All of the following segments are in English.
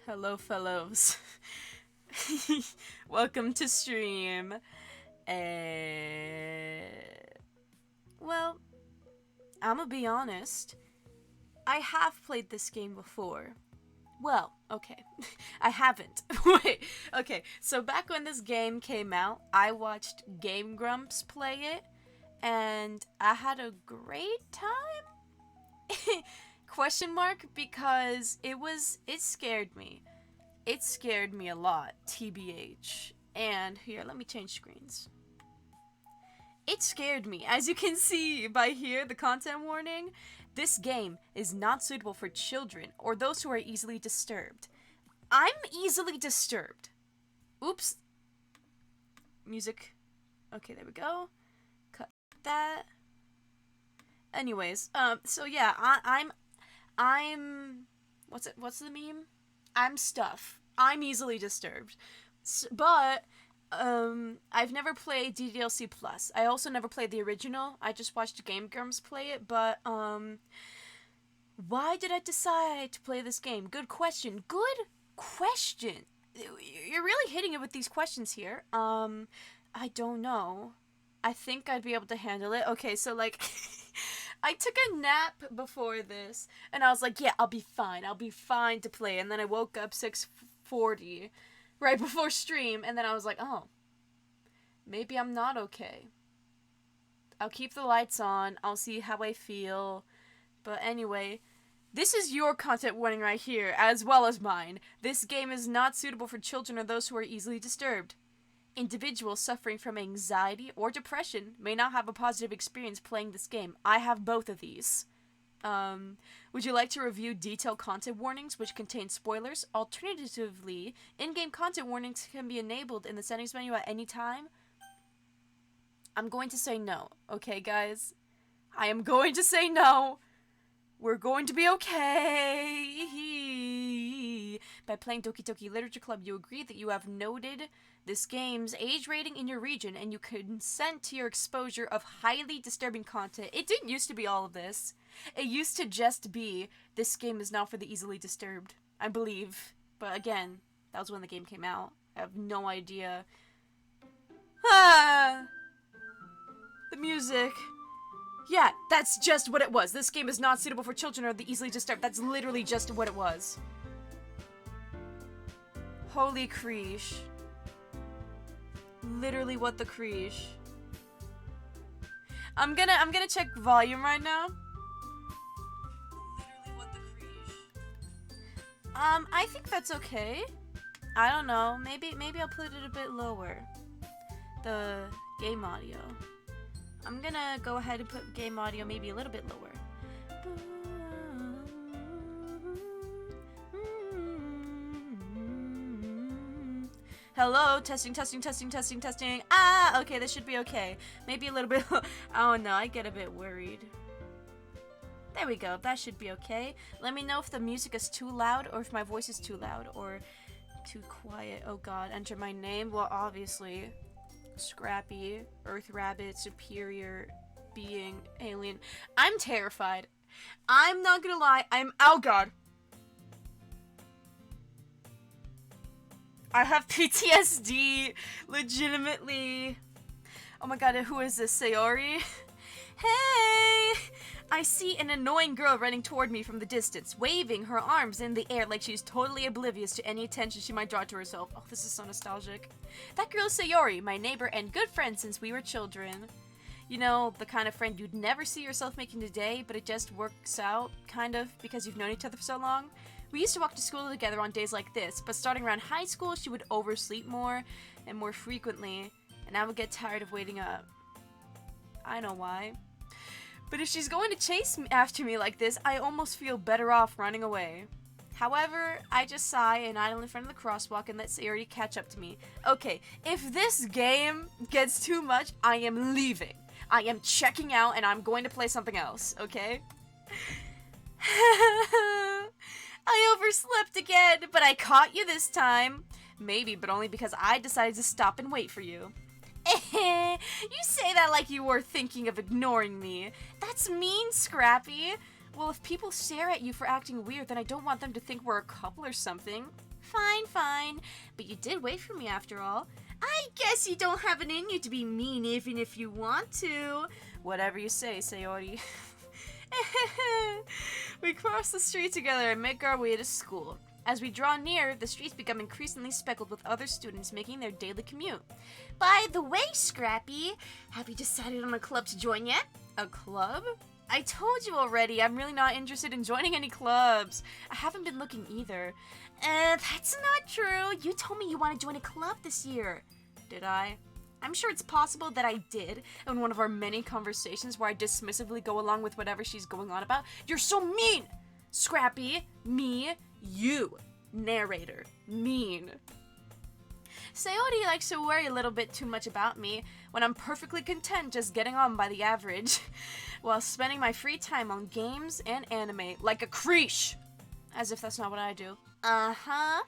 Hello, fellows. Welcome to stream. Well, I'm gonna be honest. I have played this game before. Well, okay. I haven't. Wait. Okay, so back when this game came out, I watched Game Grumps play it, and I had a great time? Question mark, because it scared me. It scared me a lot, TBH. And here, let me change screens. It scared me. As you can see by here, the content warning, this game is not suitable for children or those who are easily disturbed. I'm easily disturbed. Oops. Music. Okay, there we go. Cut that. Anyways, so yeah, I'm, what's the meme? I'm stuff. I'm easily disturbed. But, I've never played DDLC Plus. I also never played the original. I just watched Game Grumps play it, but, why did I decide to play this game? Good question. Good question. You're really hitting it with these questions here. I don't know. I think I'd be able to handle it. Okay, so, like, I took a nap before this, and I was like, yeah, I'll be fine to play. And then I woke up 6:40, right before stream, and then I was like, oh, maybe I'm not okay. I'll keep the lights on, I'll see how I feel. But anyway, this is your content warning right here, as well as mine. This game is not suitable for children or those who are easily disturbed. Individuals suffering from anxiety or depression may not have a positive experience playing this game. I have both of these. Would you like to review detailed content warnings which contain spoilers? Alternatively, in-game content warnings can be enabled in the settings menu at any time. I'm going to say no, okay, guys? I am going to say no. We're going to be okay. By playing Doki Doki Literature Club, you agree that you have noted this game's age rating in your region, and you consent to your exposure of highly disturbing content. It didn't used to be all of this. It used to just be, this game is not for the easily disturbed, I believe. But again, that was when the game came out. I have no idea. Ah! The music. Yeah, that's just what it was. This game is not suitable for children or the easily disturbed. That's literally just what it was. Holy CREESH. Literally what the CREESH. I'm gonna check volume right now. Literally what the CREESH. I think that's okay. I don't know. Maybe I'll put it a bit lower. The game audio. I'm gonna go ahead and put game audio maybe a little bit lower. Hello, testing. Ah, okay, this should be okay. Maybe a little bit. Oh no, I get a bit worried. There we go, that should be okay. Let me know if the music is too loud or if my voice is too loud or too quiet. Oh god, enter my name. Well, obviously. Scrappy, Earth Rabbit, Superior, Being, Alien. I'm terrified. I'm not gonna lie, oh god. I have PTSD, legitimately. Oh my god, who is this, Sayori? Hey! I see an annoying girl running toward me from the distance, waving her arms in the air like she's totally oblivious to any attention she might draw to herself. Oh, this is so nostalgic. That girl is Sayori, my neighbor and good friend since we were children. You know, the kind of friend you'd never see yourself making today, but it just works out, kind of, because you've known each other for so long. We used to walk to school together on days like this, but starting around high school, she would oversleep more and more frequently, and I would get tired of waiting up. I know why. But if she's going to chase after me like this, I almost feel better off running away. However, I just sigh and idle in front of the crosswalk and let Sayori catch up to me. Okay, if this game gets too much, I am leaving. I am checking out and I'm going to play something else, okay? I overslept again, but I caught you this time. Maybe, but only because I decided to stop and wait for you. You say that like you were thinking of ignoring me. That's mean, Scrappy. Well, if people stare at you for acting weird, then I don't want them to think we're a couple or something. fine, fine. But you did wait for me after all. I guess you don't have it in you to be mean even if you want to. Whatever you say, Sayori. We cross the street together and make our way to school. As we draw near, the streets become increasingly speckled with other students making their daily commute. By the way, Scrappy, have you decided on a club to join yet? A club? I told you already, I'm really not interested in joining any clubs. I haven't been looking either. That's not true. You told me you want to join a club this year. Did I? I'm sure it's possible that I did in one of our many conversations where I dismissively go along with whatever she's going on about. You're so mean! Scrappy, me, you. Narrator, mean. Sayori likes to worry a little bit too much about me when I'm perfectly content just getting on by the average while spending my free time on games and anime like a CREESH. As if that's not what I do. Uh-huh.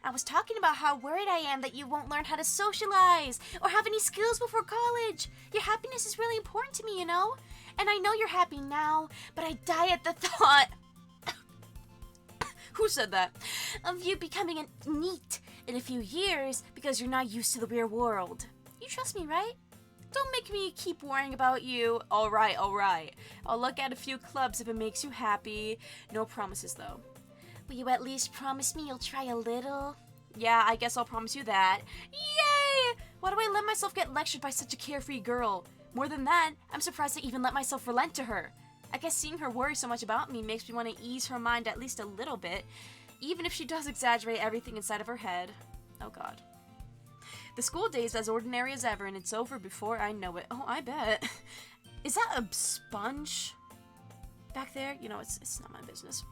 I was talking about how worried I am that you won't learn how to socialize or have any skills before college. Your happiness is really important to me, you know? And I know you're happy now, but I die at the thought... Who said that? Of you becoming a NEET in a few years because you're not used to the real world. You trust me, right? Don't make me keep worrying about you. Alright, alright. I'll look at a few clubs if it makes you happy. No promises, though. Will you at least promise me you'll try a little? Yeah, I guess I'll promise you that. Yay! Why do I let myself get lectured by such a carefree girl? More than that, I'm surprised I even let myself relent to her. I guess seeing her worry so much about me makes me want to ease her mind at least a little bit, even if she does exaggerate everything inside of her head. Oh god. The school day is as ordinary as ever, and it's over before I know it. Oh, I bet. Is that a sponge back there? You know, it's not my business.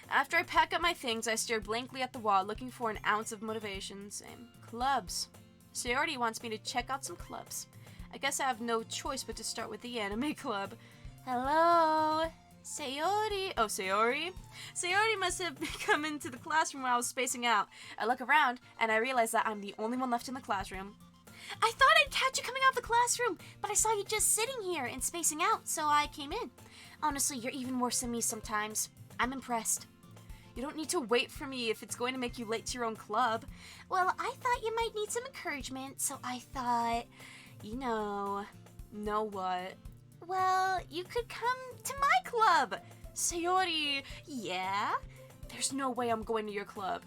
After I pack up my things, I stare blankly at the wall, looking for an ounce of motivation. Same. Clubs. Sayori wants me to check out some clubs. I guess I have no choice but to start with the anime club. Hello? Sayori? Oh, Sayori? Sayori must have come into the classroom while I was spacing out. I look around, and I realize that I'm the only one left in the classroom. I thought I'd catch you coming out of the classroom, but I saw you just sitting here and spacing out, so I came in. Honestly, you're even worse than me sometimes. I'm impressed. You don't need to wait for me if it's going to make you late to your own club. Well, I thought you might need some encouragement, so I thought, you know what? Well, you could come to my club. Sayori, yeah? There's no way I'm going to your club.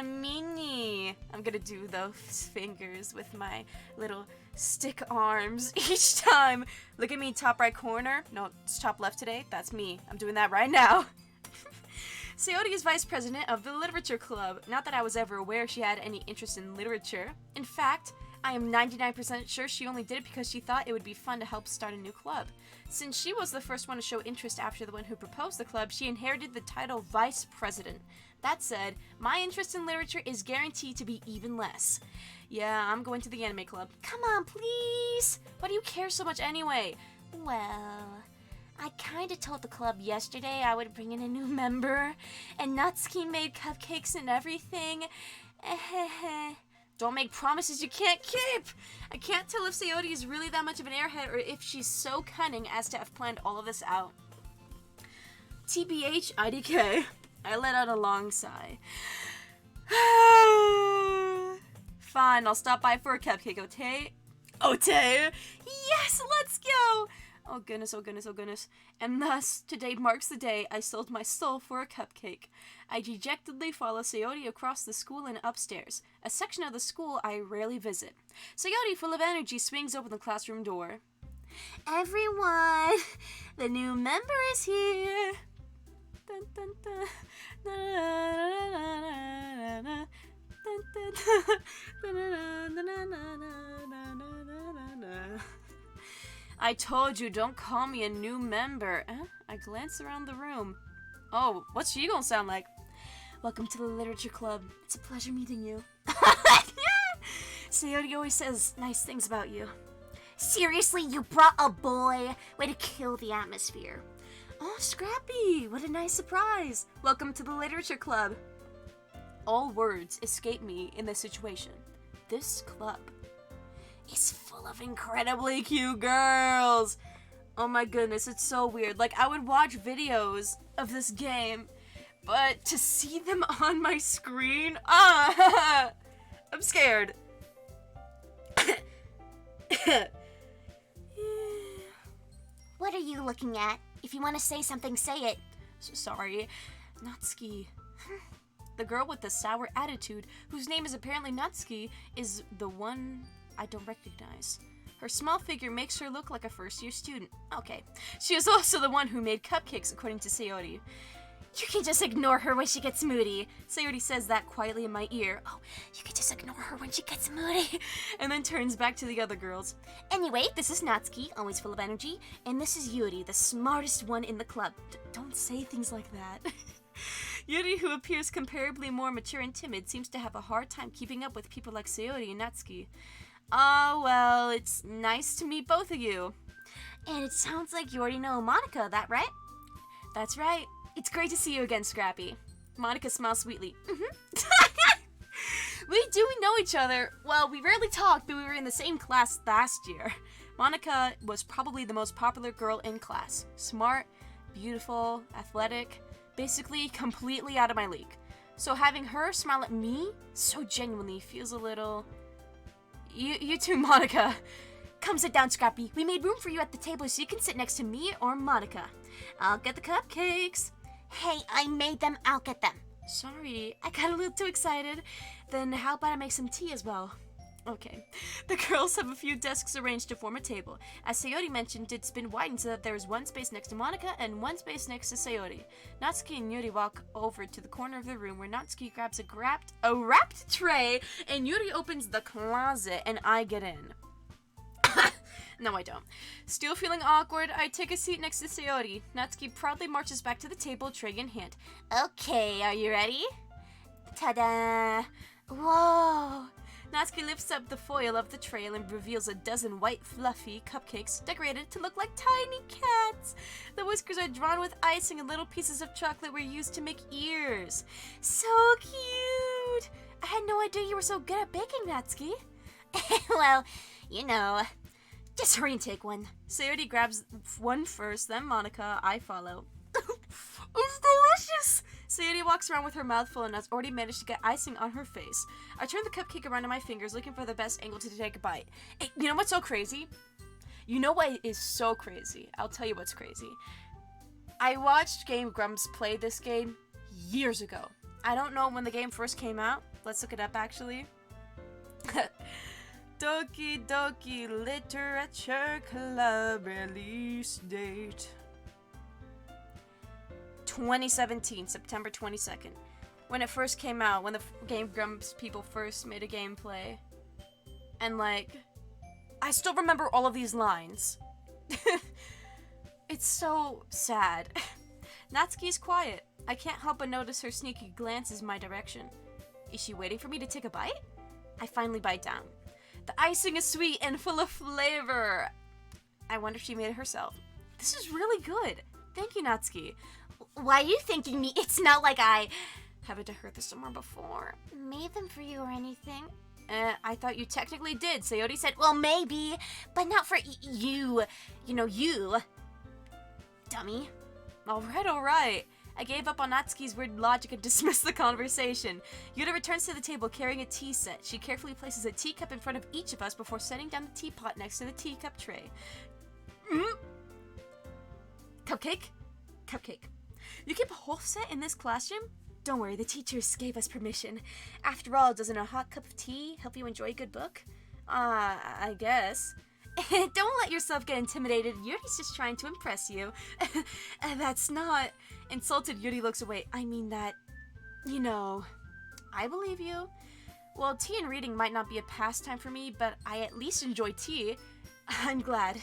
Minnie. I'm gonna do those fingers with my little stick arms each time. Look at me, top right corner. No, it's top left today. That's me. I'm doing that right now. Sayori is vice president of the literature club. Not that I was ever aware she had any interest in literature. In fact, I am 99% sure she only did it because she thought it would be fun to help start a new club. Since she was the first one to show interest after the one who proposed the club, she inherited the title vice president. That said, my interest in literature is guaranteed to be even less. Yeah, I'm going to the anime club. Come on, please! Why do you care so much anyway? Well, I kinda told the club yesterday I would bring in a new member, and Natsuki made cupcakes and everything. Don't make promises you can't keep! I can't tell if Sayori is really that much of an airhead or if she's so cunning as to have planned all of this out. TBH, IDK. I let out a long sigh. Fine, I'll stop by for a cupcake, Ote. Ote! Yes, let's go! Oh goodness, oh goodness, oh goodness. And thus, today marks the day I sold my soul for a cupcake. I dejectedly follow Sayori across the school and upstairs, a section of the school I rarely visit. Sayori, full of energy, swings open the classroom door. Everyone, the new member is here. Dun, dun, dun. Na, na, na, na, na, na. Dun, dun, dun. Na, na, na, na, na, na, na, na. I told you, don't call me a new member. I glance around the room. Oh, what's she gonna sound like? Welcome to the literature club. It's a pleasure meeting you. Sayori always says nice things about you. Seriously, you brought a boy? Way to kill the atmosphere. Oh, Scrappy, what a nice surprise. Welcome to the literature club. All words escape me in this situation. This club is full of incredibly cute girls. Oh my goodness, it's so weird. Like, I would watch videos of this game But to see them on my screen, I'm scared. What are you looking at? If you want to say something, say it. Sorry, Natsuki. The girl with the sour attitude, whose name is apparently Natsuki, is the one I don't recognize. Her small figure makes her look like a first-year student. Okay. She is also the one who made cupcakes, according to Sayori. You can just ignore her when she gets moody. Sayori says that quietly in my ear. Oh, you can just ignore her when she gets moody. And then turns back to the other girls. Anyway, this is Natsuki, always full of energy. And this is Yuri, the smartest one in the club. Don't say things like that. Yuri, who appears comparably more mature and timid, seems to have a hard time keeping up with people like Sayori and Natsuki. Oh, well, it's nice to meet both of you. And it sounds like you already know Monica, that right? That's right. It's great to see you again, Scrappy. Monica smiles sweetly. We do know each other. Well, we rarely talked, but we were in the same class last year. Monica was probably the most popular girl in class. Smart, beautiful, athletic, basically completely out of my league. So having her smile at me so genuinely feels a little... You too, Monica. Come sit down, Scrappy. We made room for you at the table so you can sit next to me or Monica. I'll get the cupcakes. Hey, I made them. I'll get them. Sorry, I got a little too excited. Then how about I make some tea as well? Okay. The girls have a few desks arranged to form a table. As Sayori mentioned, it's been widened so that there is one space next to Monica and one space next to Sayori. Natsuki and Yuri walk over to the corner of the room where Natsuki grabs a wrapped tray and Yuri opens the closet and I get in. No, I don't. Still feeling awkward, I take a seat next to Sayori. Natsuki proudly marches back to the table, tray in hand. Okay, are you ready? Ta-da! Whoa! Natsuki lifts up the foil of the tray and reveals a dozen white, fluffy cupcakes decorated to look like tiny cats. The whiskers are drawn with icing and little pieces of chocolate were used to make ears. So cute! I had no idea you were so good at baking, Natsuki. Well, you know... Just hurry and take one. Sayori grabs one first, then Monica. I follow. It's delicious! Sayori walks around with her mouth full and has already managed to get icing on her face. I turn the cupcake around in my fingers, looking for the best angle to take a bite. Hey, you know what's so crazy? You know what is so crazy? I'll tell you what's crazy. I watched Game Grumps play this game years ago. I don't know when the game first came out. Let's look it up, actually. Doki Doki Literature Club release date 2017, September 22nd. When it first came out, when the Game Grumps people first made a gameplay. And like, I still remember all of these lines. It's so sad. Natsuki's quiet. I can't help but notice her sneaky glances my direction. Is she waiting for me to take a bite? I finally bite down. The icing is sweet and full of flavor. I wonder if she made it herself. This is really good. Thank you, Natsuki. Why are you thanking me? It's not like I... Haven't I heard this somewhere before? Made them for you or anything? I thought you technically did. Sayori said, well, maybe, but not for you. You know, you. Dummy. Alright. I gave up on Natsuki's weird logic and dismissed the conversation. Yuta returns to the table carrying a tea set. She carefully places a teacup in front of each of us before setting down the teapot next to the teacup tray. Cupcake? Cupcake. You keep a whole set in this classroom? Don't worry, the teachers gave us permission. After all, doesn't a hot cup of tea help you enjoy a good book? I guess. Don't let yourself get intimidated. Yuri's just trying to impress you. That's not... Insulted, Yuri looks away. I mean that... You know... I believe you. Well, tea and reading might not be a pastime for me, but I at least enjoy tea. I'm glad.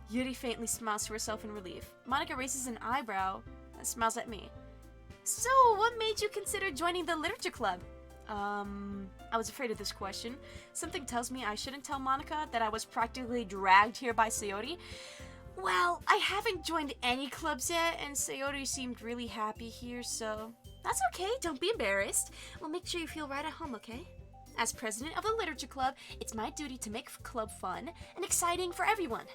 Yuri faintly smiles to herself in relief. Monica raises an eyebrow and smiles at me. So, what made you consider joining the literature club? I was afraid of this question. Something tells me I shouldn't tell Monica that I was practically dragged here by Sayori. Well, I haven't joined any clubs yet, and Sayori seemed really happy here, so... That's okay, don't be embarrassed. We'll make sure you feel right at home, okay? As president of the literature club, it's my duty to make club fun and exciting for everyone.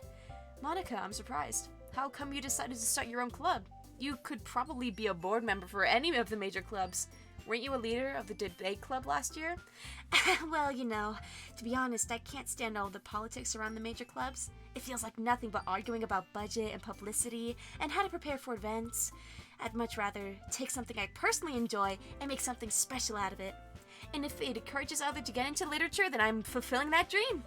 Monica, I'm surprised. How come you decided to start your own club? you could probably be a board member for any of the major clubs. Weren't you a leader of the debate club last year? Well, you know, to be honest, I can't stand all the politics around the major clubs. It feels like nothing but arguing about budget and publicity and how to prepare for events. I'd much rather take something I personally enjoy and make something special out of it. And if it encourages others to get into literature, then I'm fulfilling that dream.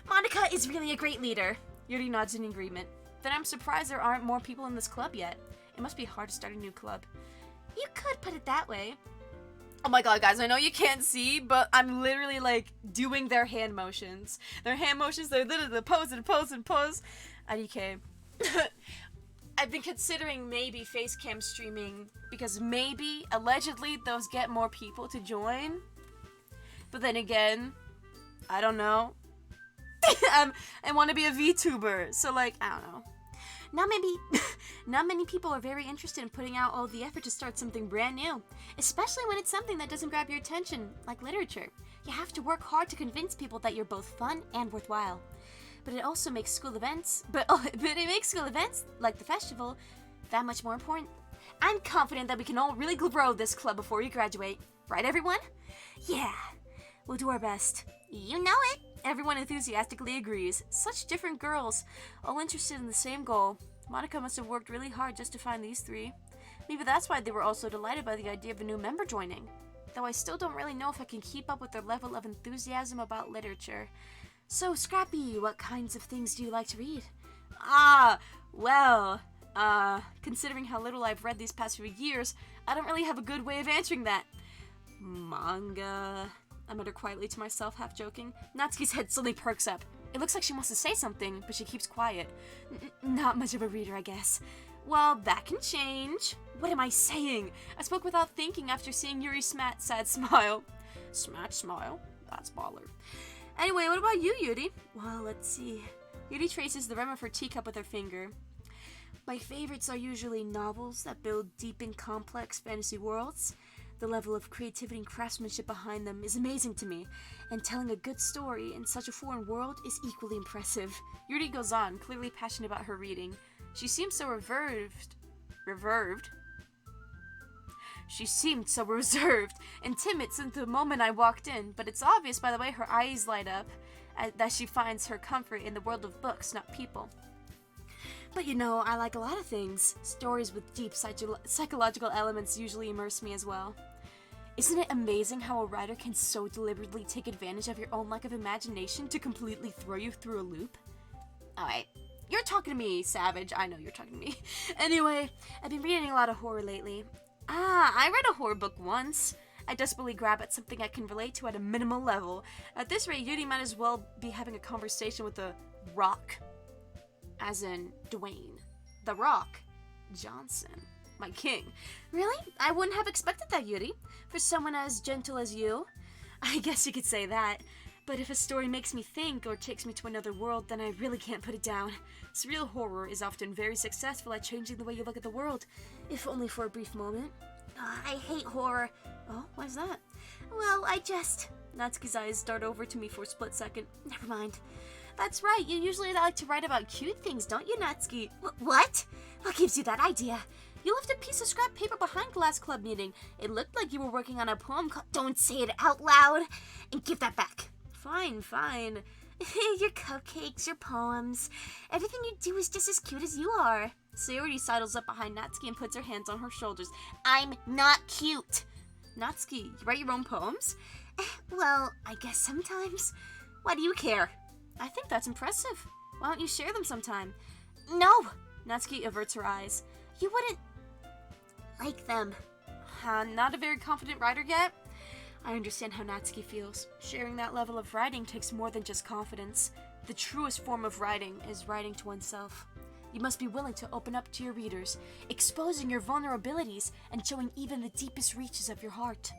Monica is really a great leader. Yuri nods in agreement. Then I'm surprised there aren't more people in this club yet. It must be hard to start a new club. You could put it that way. Oh my god, guys, I know you can't see, but I'm literally, like, doing their hand motions. Their hand motions, they're literally the pose and pose and pose. IDK. I've been considering maybe facecam streaming, because maybe, allegedly, those get more people to join. But then again, I don't know. I want to be a VTuber, so, like, I don't know. Not many people are very interested in putting out all the effort to start something brand new, especially when it's something that doesn't grab your attention, like literature. You have to work hard to convince people that you're both fun and worthwhile. But it also makes school events, like the festival, that much more important. I'm confident that we can all really grow this club before we graduate. Right, everyone? Yeah, we'll do our best. You know it. Everyone enthusiastically agrees. Such different girls, all interested in the same goal. Monica must have worked really hard just to find these three. Maybe that's why they were all so delighted by the idea of a new member joining. Though I still don't really know if I can keep up with their level of enthusiasm about literature. So, Scrappy, what kinds of things do you like to read? Considering how little I've read these past few years, I don't really have a good way of answering that. Manga... I muttered quietly to myself, half joking. Natsuki's head suddenly perks up. It looks like she wants to say something, but she keeps quiet. Not much of a reader, I guess. Well, that can change. What am I saying? I spoke without thinking after seeing Yuri's sad smile. Smat smile? That's baller. Anyway, what about you, Yuri? Well, let's see. Yuri traces the rim of her teacup with her finger. My favorites are usually novels that build deep and complex fantasy worlds. The level of creativity and craftsmanship behind them is amazing to me, and telling a good story in such a foreign world is equally impressive. Yuri goes on, clearly passionate about her reading. She seemed so reserved and timid since the moment I walked in, but it's obvious by the way her eyes light up that she finds her comfort in the world of books, not people. But you know, I like a lot of things. Stories with deep psychological elements usually immerse me as well. Isn't it amazing how a writer can so deliberately take advantage of your own lack of imagination to completely throw you through a loop? Alright, you're talking to me, Savage. I know you're talking to me. Anyway, I've been reading a lot of horror lately. I read a horror book once. I desperately grab at something I can relate to at a minimal level. At this rate, Yuri might as well be having a conversation with a rock. As in Dwayne. The Rock Johnson. My king. Really? I wouldn't have expected that, Yuri. For someone as gentle as you. I guess you could say that. But if a story makes me think or takes me to another world, then I really can't put it down. Surreal horror is often very successful at changing the way you look at the world, if only for a brief moment. I hate horror. Oh, why's that? Well, Natsuki's eyes start over to me for a split second. Never mind. That's right, you usually like to write about cute things, don't you, Natsuki? What? What gives you that idea? You left a piece of scrap paper behind the last club meeting. It looked like you were working on a poem called... Don't say it out loud! And give that back. Fine. Your cupcakes, your poems. Everything you do is just as cute as you are. Sayori sidles up behind Natsuki and puts her hands on her shoulders. I'm not cute. Natsuki, you write your own poems? Well, I guess sometimes. Why do you care? I think that's impressive. Why don't you share them sometime? No! Natsuki averts her eyes. You wouldn't like them. Not a very confident writer yet? I understand how Natsuki feels. Sharing that level of writing takes more than just confidence. The truest form of writing is writing to oneself. You must be willing to open up to your readers, exposing your vulnerabilities and showing even the deepest reaches of your heart.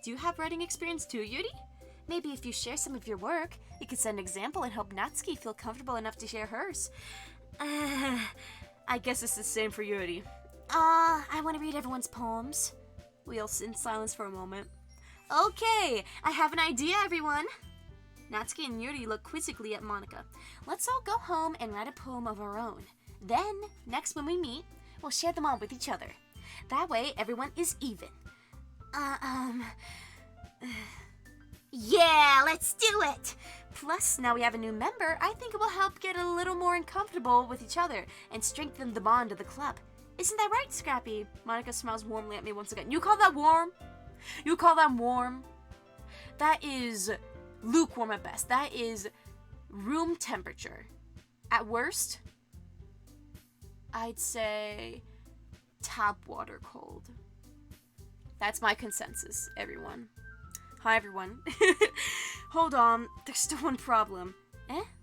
Do you have writing experience too, Yuri? Maybe if you share some of your work, you could set an example and help Natsuki feel comfortable enough to share hers. I guess it's the same for Yuri. I want to read everyone's poems. We all sit in silence for a moment. Okay, I have an idea, everyone. Natsuki and Yuri look quizzically at Monica. Let's all go home and write a poem of our own. Then, next when we meet, we'll share them all with each other. That way, everyone is even. Yeah, let's do it! Plus, now we have a new member, I think it will help get a little more uncomfortable with each other and strengthen the bond of the club. Isn't that right, Scrappy? Monica smiles warmly at me once again. You call that warm? You call that warm? That is lukewarm at best. That is room temperature. At worst, I'd say tap water cold. That's my consensus, everyone. Hi, everyone. Hold on, there's still one problem.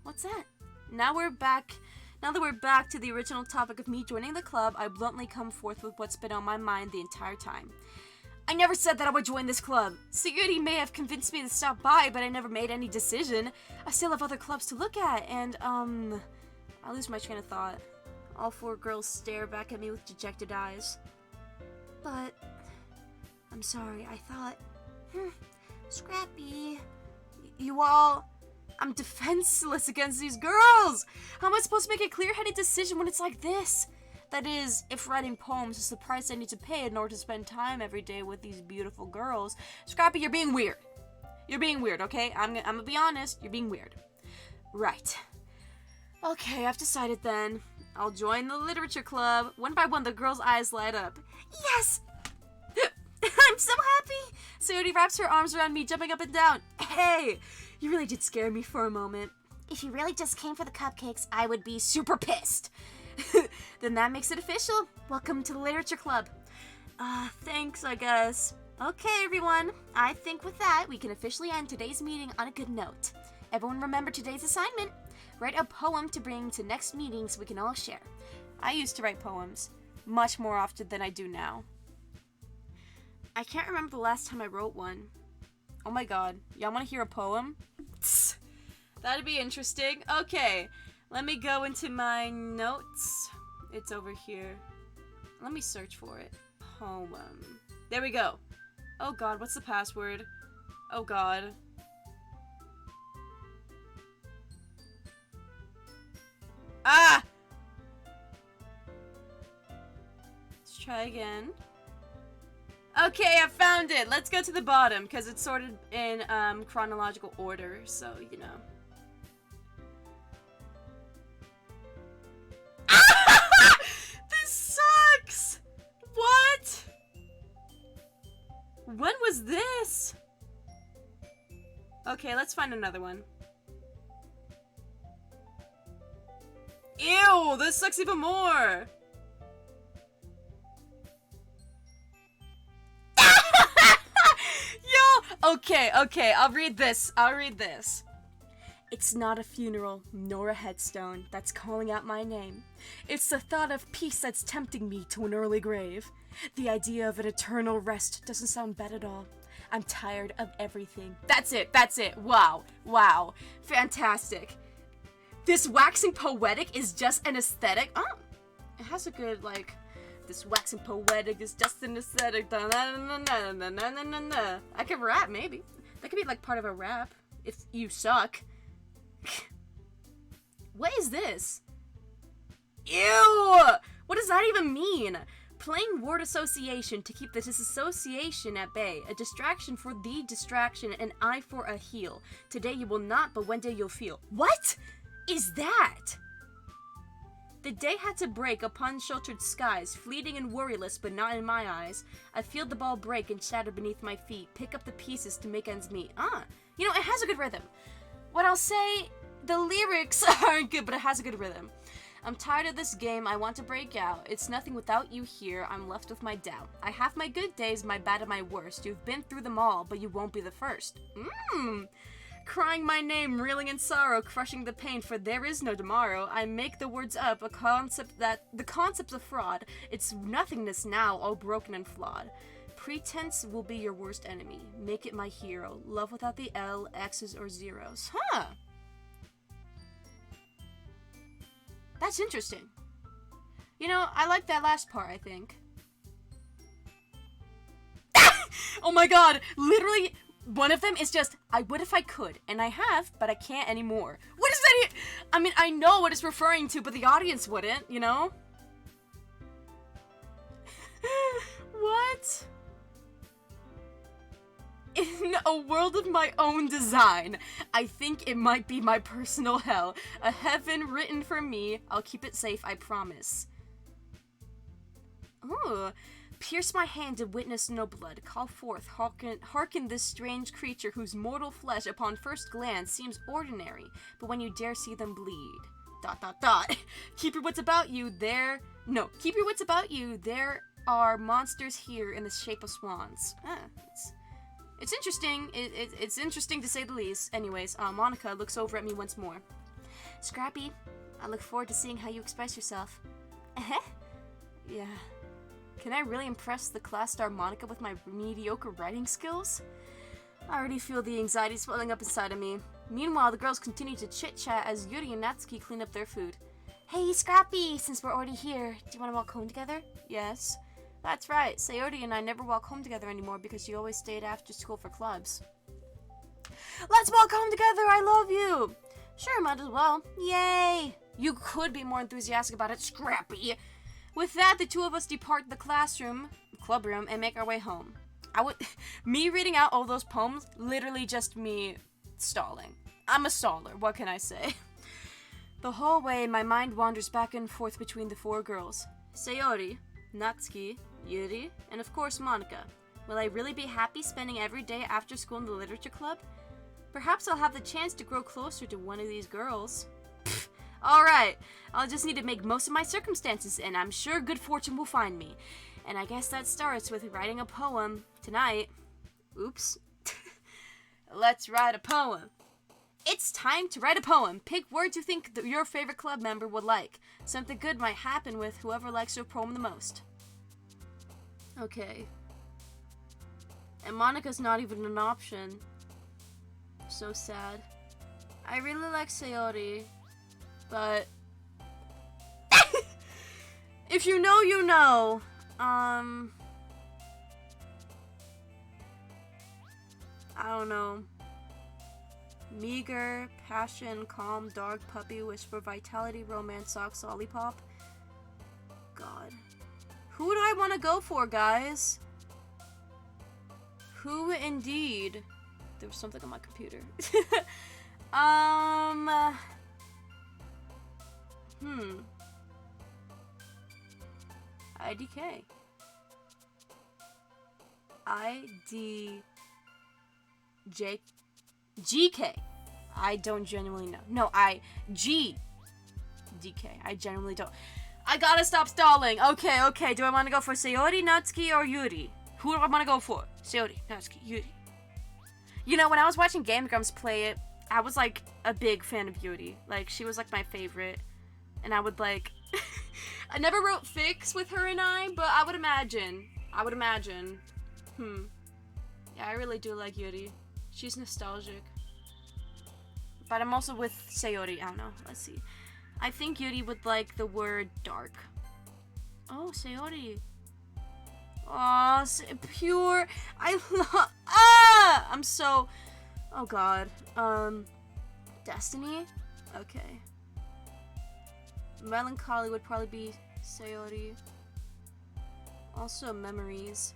What's that? Now that we're back to the original topic of me joining the club, I bluntly come forth with what's been on my mind the entire time. I never said that I would join this club. Security may have convinced me to stop by, but I never made any decision. I still have other clubs to look at, and, I lose my train of thought. All 4 girls stare back at me with dejected eyes. But, I'm sorry, I thought, Scrappy, I'm defenseless against these girls! How am I supposed to make a clear-headed decision when it's like this? That is, if writing poems is the price I need to pay in order to spend time every day with these beautiful girls. Scrappy, you're being weird. You're being weird, okay? I'm gonna be honest, you're being weird. Right. Okay, I've decided then. I'll join the literature club. One by one, the girls' eyes light up. Yes! I'm so happy! Sayori wraps her arms around me, jumping up and down. Hey! You really did scare me for a moment. If you really just came for the cupcakes, I would be super pissed. Then that makes it official. Welcome to the literature club. Thanks, I guess. Okay, everyone. I think with that, we can officially end today's meeting on a good note. Everyone remember today's assignment. Write a poem to bring to next meeting so we can all share. I used to write poems much more often than I do now. I can't remember the last time I wrote one. Oh my god. Y'all want to hear a poem? That'd be interesting. Okay. Let me go into my notes. It's over here. Let me search for it. Poem. There we go. Oh god, what's the password? Oh god. Ah! Let's try again. Okay, I found it! Let's go to the bottom, because it's sorted in chronological order, so, you know. This sucks! What? When was this? Okay, let's find another one. Ew, this sucks even more! Yo! Okay, I'll read this. It's not a funeral, nor a headstone that's calling out my name. It's the thought of peace that's tempting me to an early grave. The idea of an eternal rest doesn't sound bad at all. I'm tired of everything. That's it. Wow. Fantastic. This waxing poetic is just an aesthetic. Oh, it has a good, like, this waxing poetic is just an aesthetic. I could rap, maybe. That could be, like, part of a rap, if you suck. What is this? Ew! What does that even mean? Playing word association to keep the disassociation at bay. A distraction for the distraction, an eye for a heel. Today you will not, but one day you'll feel. What is that? The day had to break upon sheltered skies, fleeting and worryless, but not in my eyes. I feel the ball break and shatter beneath my feet, pick up the pieces to make ends meet. You know, it has a good rhythm. What I'll say, the lyrics aren't good, but it has a good rhythm. I'm tired of this game, I want to break out. It's nothing without you here, I'm left with my doubt. I have my good days, my bad and my worst. You've been through them all, but you won't be the first. Crying my name, reeling in sorrow, crushing the pain, for there is no tomorrow. I make the words up, the concept's a fraud. It's nothingness now, all broken and flawed. Pretense will be your worst enemy. Make it my hero. Love without the L, X's, or zeros. Huh. That's interesting. You know, I like that last part, I think. Oh my god! Literally, one of them is just, I would if I could, and I have, but I can't anymore. What is that? I mean, I know what it's referring to, but the audience wouldn't, you know? What? In a world of my own design, I think it might be my personal hell. A heaven written for me. I'll keep it safe, I promise. Ooh. Pierce my hand and witness no blood. Call forth, hearken this strange creature whose mortal flesh upon first glance seems ordinary, but when you dare see them bleed. ... Keep your wits about you, keep your wits about you, there are monsters here in the shape of swans. It's interesting, it's interesting to say the least. Anyways, Monica looks over at me once more. Scrappy, I look forward to seeing how you express yourself. Yeah. Can I really impress the class star Monica with my mediocre writing skills? I already feel the anxiety swelling up inside of me. Meanwhile, the girls continue to chit-chat as Yuri and Natsuki clean up their food. Hey, Scrappy, since we're already here, do you want to walk home together? Yes. That's right, Sayori and I never walk home together anymore because she always stayed after school for clubs. Let's walk home together, I love you! Sure, might as well. Yay! You could be more enthusiastic about it, Scrappy! With that, the two of us depart the club room, and make our way home. Me reading out all those poems, literally just me stalling. I'm a staller, what can I say? The whole way, my mind wanders back and forth between the four girls. Sayori, Natsuki, Yuri, and of course Monica. Will I really be happy spending every day after school in the literature club? Perhaps I'll have the chance to grow closer to one of these girls. Alright, I'll just need to make most of my circumstances, and I'm sure good fortune will find me. And I guess that starts with writing a poem tonight. Oops. Let's write a poem. It's time to write a poem. Pick words you think your favorite club member would like. Something good might happen with whoever likes your poem the most. Okay. And Monica's not even an option. So sad. I really like Sayori, but if you know, you know. I don't know. Meager, passion, calm, dark, puppy, whisper, vitality, romance, socks, lollipop. God. Who do I want to go for, guys? Who indeed? There was something on my computer. IDK. GK. I don't genuinely know. No, DK. I genuinely don't. I gotta stop stalling. Okay. Do I want to go for Sayori, Natsuki, or Yuri? Who do I want to go for? Sayori, Natsuki, Yuri. You know, when I was watching Game Grumps play it, I was like a big fan of Yuri. Like, she was like my favorite. And I would like... I never wrote fics with her and I, but I would imagine. Yeah, I really do like Yuri. She's nostalgic. But I'm also with Sayori. I don't know. Let's see. I think Yuri would like the word dark. Oh, Sayori. Oh, pure. I love... I'm so... Oh, God. Destiny? Okay. Melancholy would probably be Sayori. Also, memories.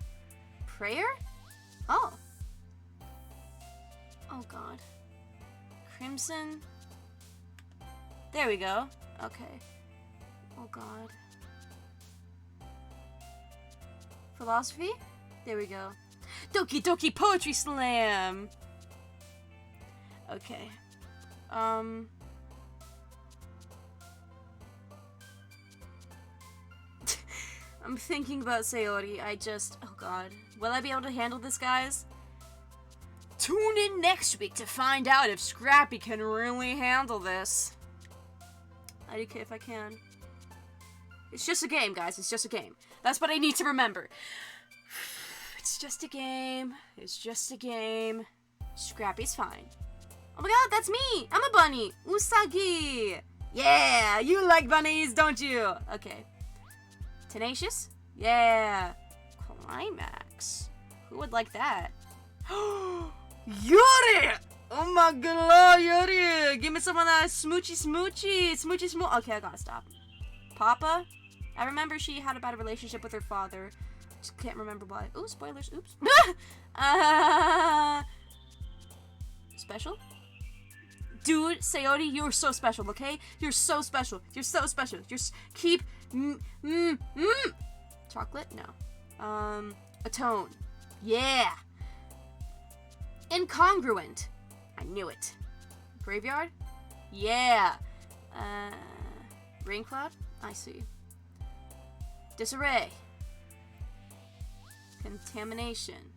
Prayer? Oh. Oh, God. Crimson? There we go. Okay. Oh, God. Philosophy? There we go. Doki Doki Poetry Slam! Okay. I'm thinking about Sayori. Oh God. Will I be able to handle this, guys? Tune in next week to find out if Scrappy can really handle this. IDK if I can. It's just a game, guys. It's just a game. That's what I need to remember. It's just a game. It's just a game. Scrappy's fine. Oh my God, that's me! I'm a bunny! Usagi! Yeah! You like bunnies, don't you? Okay. Tenacious? Yeah. Climax. Who would like that? Yuri! Oh my God, Yuri! Give me some of that smoochy. Okay, I gotta stop. Papa? I remember she had a bad relationship with her father. Just can't remember why. Oh, spoilers. Oops. Special? Dude, Sayori, you're so special, okay? You're so special. You're so special. Keep... Chocolate? No. Atone. Yeah. Incongruent. I knew it. Graveyard? Yeah. Rain cloud? I see. Disarray. Contamination.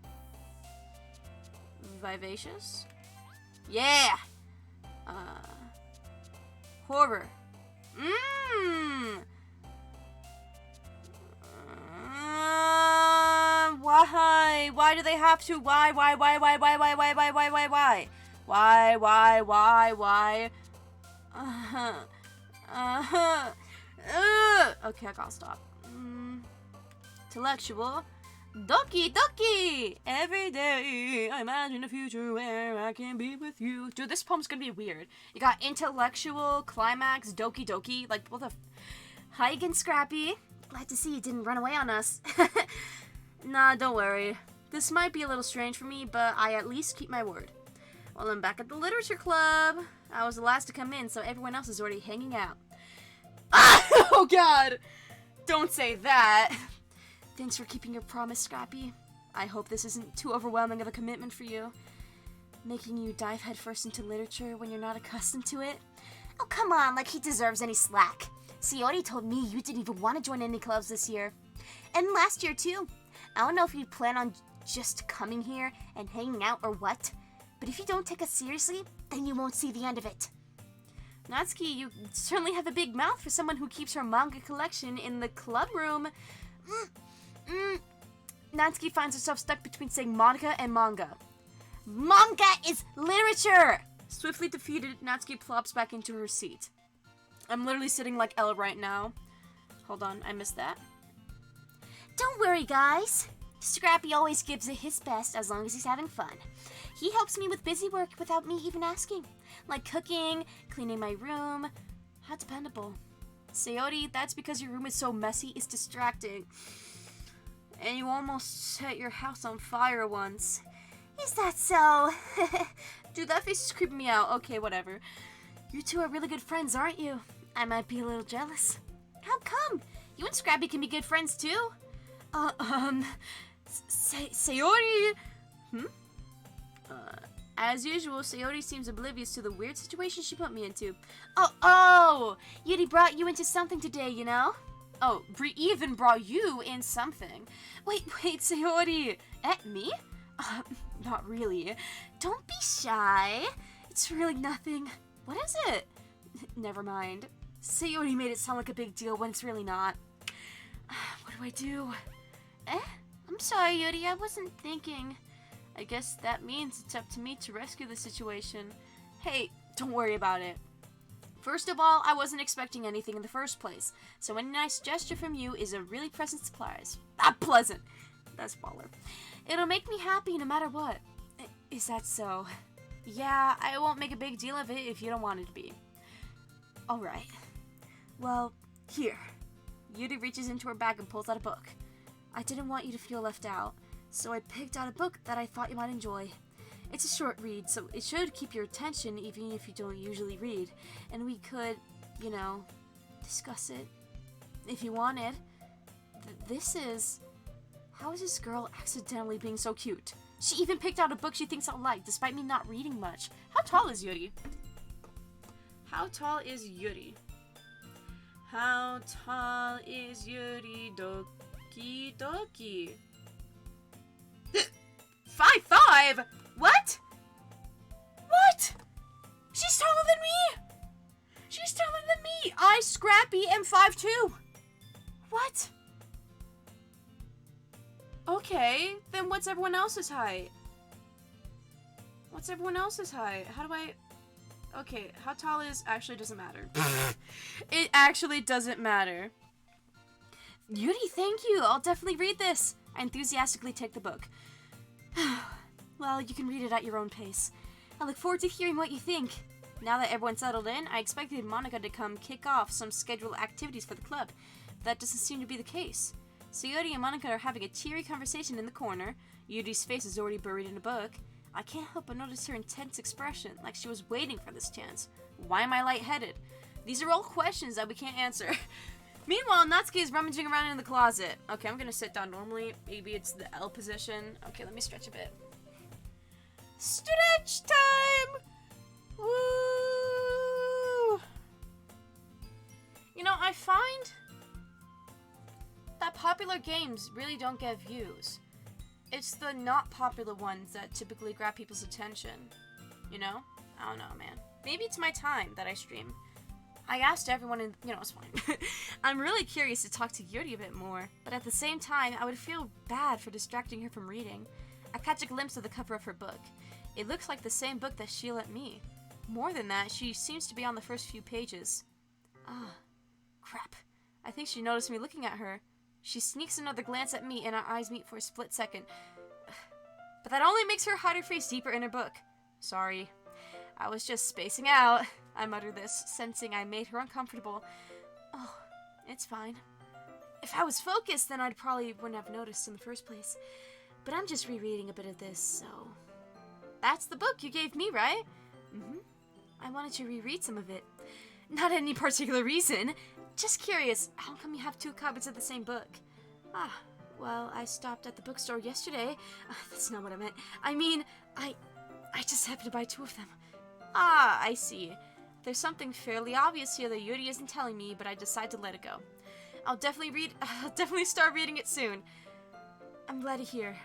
Vivacious? Yeah! Horror. Why? Why do they have to? Why? Why? Okay, I gotta stop. Intellectual. Doki doki! Every day I imagine a future where I can be with you. Dude, this poem's gonna be weird. You got intellectual, climax, doki doki. Like, what the Hi again, Scrappy. Glad to see you didn't run away on us. Nah, don't worry. This might be a little strange for me, but I at least keep my word. Well, I'm back at the literature club. I was the last to come in, so everyone else is already hanging out. Oh god! Don't say that! Thanks for keeping your promise, Scrappy. I hope this isn't too overwhelming of a commitment for you. Making you dive headfirst into literature when you're not accustomed to it. Oh, come on, like he deserves any slack. Sayori told me you didn't even want to join any clubs this year. And last year, too. I don't know if you plan on just coming here and hanging out or what, but if you don't take us seriously, then you won't see the end of it. Natsuki, you certainly have a big mouth for someone who keeps her manga collection in the club room. Natsuki finds herself stuck between saying Monica and manga. Manga is literature! Swiftly defeated, Natsuki plops back into her seat. I'm literally sitting like Ella right now. Hold on, I missed that. Don't worry, guys. Scrappy always gives it his best as long as he's having fun. He helps me with busy work without me even asking. Like cooking, cleaning my room. How dependable. Sayori, that's because your room is so messy, it's distracting. And you almost set your house on fire once. Is that so? Dude, that face is creeping me out. Okay, whatever. You two are really good friends, aren't you? I might be a little jealous. How come? You and Scrappy can be good friends, too. Sayori? As usual, Sayori seems oblivious to the weird situation she put me into. Oh! Yuri brought you into something today, you know? Oh, Bree even brought you in something. Wait, Sayori. Me? Not really. Don't be shy. It's really nothing. What is it? Never mind. Sayori made it sound like a big deal when it's really not. What do I do? I'm sorry, Yuri. I wasn't thinking. I guess that means it's up to me to rescue the situation. Hey, don't worry about it. First of all, I wasn't expecting anything in the first place, so any nice gesture from you is a really pleasant surprise. Pleasant. That's baller. It'll make me happy no matter what. Is that so? Yeah, I won't make a big deal of it if you don't want it to be. Alright. Well, here. Yuri reaches into her bag and pulls out a book. I didn't want you to feel left out, so I picked out a book that I thought you might enjoy. It's a short read, so it should keep your attention even if you don't usually read. And we could, you know, discuss it if you wanted. This is... How is this girl accidentally being so cute? She even picked out a book she thinks I'll like, despite me not reading much. How tall is Yuri? How tall is Yuri? How tall is Yuri? Doki doki. 5'5"? What? What? She's taller than me! She's taller than me! I, Scrappy, am 5'2". What? Okay, then what's everyone else's height? What's everyone else's height? How do I... Okay, how tall is... Actually, doesn't matter. It actually doesn't matter. Yuri, thank you. I'll definitely read this. I enthusiastically take the book. Well, you can read it at your own pace. I look forward to hearing what you think. Now that everyone's settled in, I expected Monica to come kick off some scheduled activities for the club. That doesn't seem to be the case. So Yuri and Monica are having a cheery conversation in the corner. Yuri's face is already buried in a book. I can't help but notice her intense expression, like she was waiting for this chance. Why am I lightheaded? These are all questions that we can't answer. Meanwhile, Natsuki is rummaging around in the closet. Okay, I'm gonna sit down normally. Maybe it's the L position. Okay, let me stretch a bit. Stretch time! Woo! You know, I find that popular games really don't get views. It's the not popular ones that typically grab people's attention. You know? I don't know, man. Maybe it's my time that I stream. I asked everyone and, you know, it's fine. I'm really curious to talk to Yuri a bit more, but at the same time, I would feel bad for distracting her from reading. I catch a glimpse of the cover of her book. It looks like the same book that she lent me. More than that, she seems to be on the first few pages. Ah, crap. I think she noticed me looking at her. She sneaks another glance at me and our eyes meet for a split second. But that only makes her hide her face deeper in her book. Sorry. I was just spacing out. I mutter this, sensing I made her uncomfortable. Oh, it's fine. If I was focused, then I probably wouldn't have noticed in the first place. But I'm just rereading a bit of this, so... That's the book you gave me, right? Mm-hmm. I wanted to reread some of it. Not any particular reason. Just curious, how come you have 2 copies of the same book? Ah, well, I stopped at the bookstore yesterday. That's not what I meant. I mean, I just happened to buy 2 of them. Ah, I see. There's something fairly obvious here that Yuri isn't telling me, but I decide to let it go. I'll definitely start reading it soon. I'm glad to hear.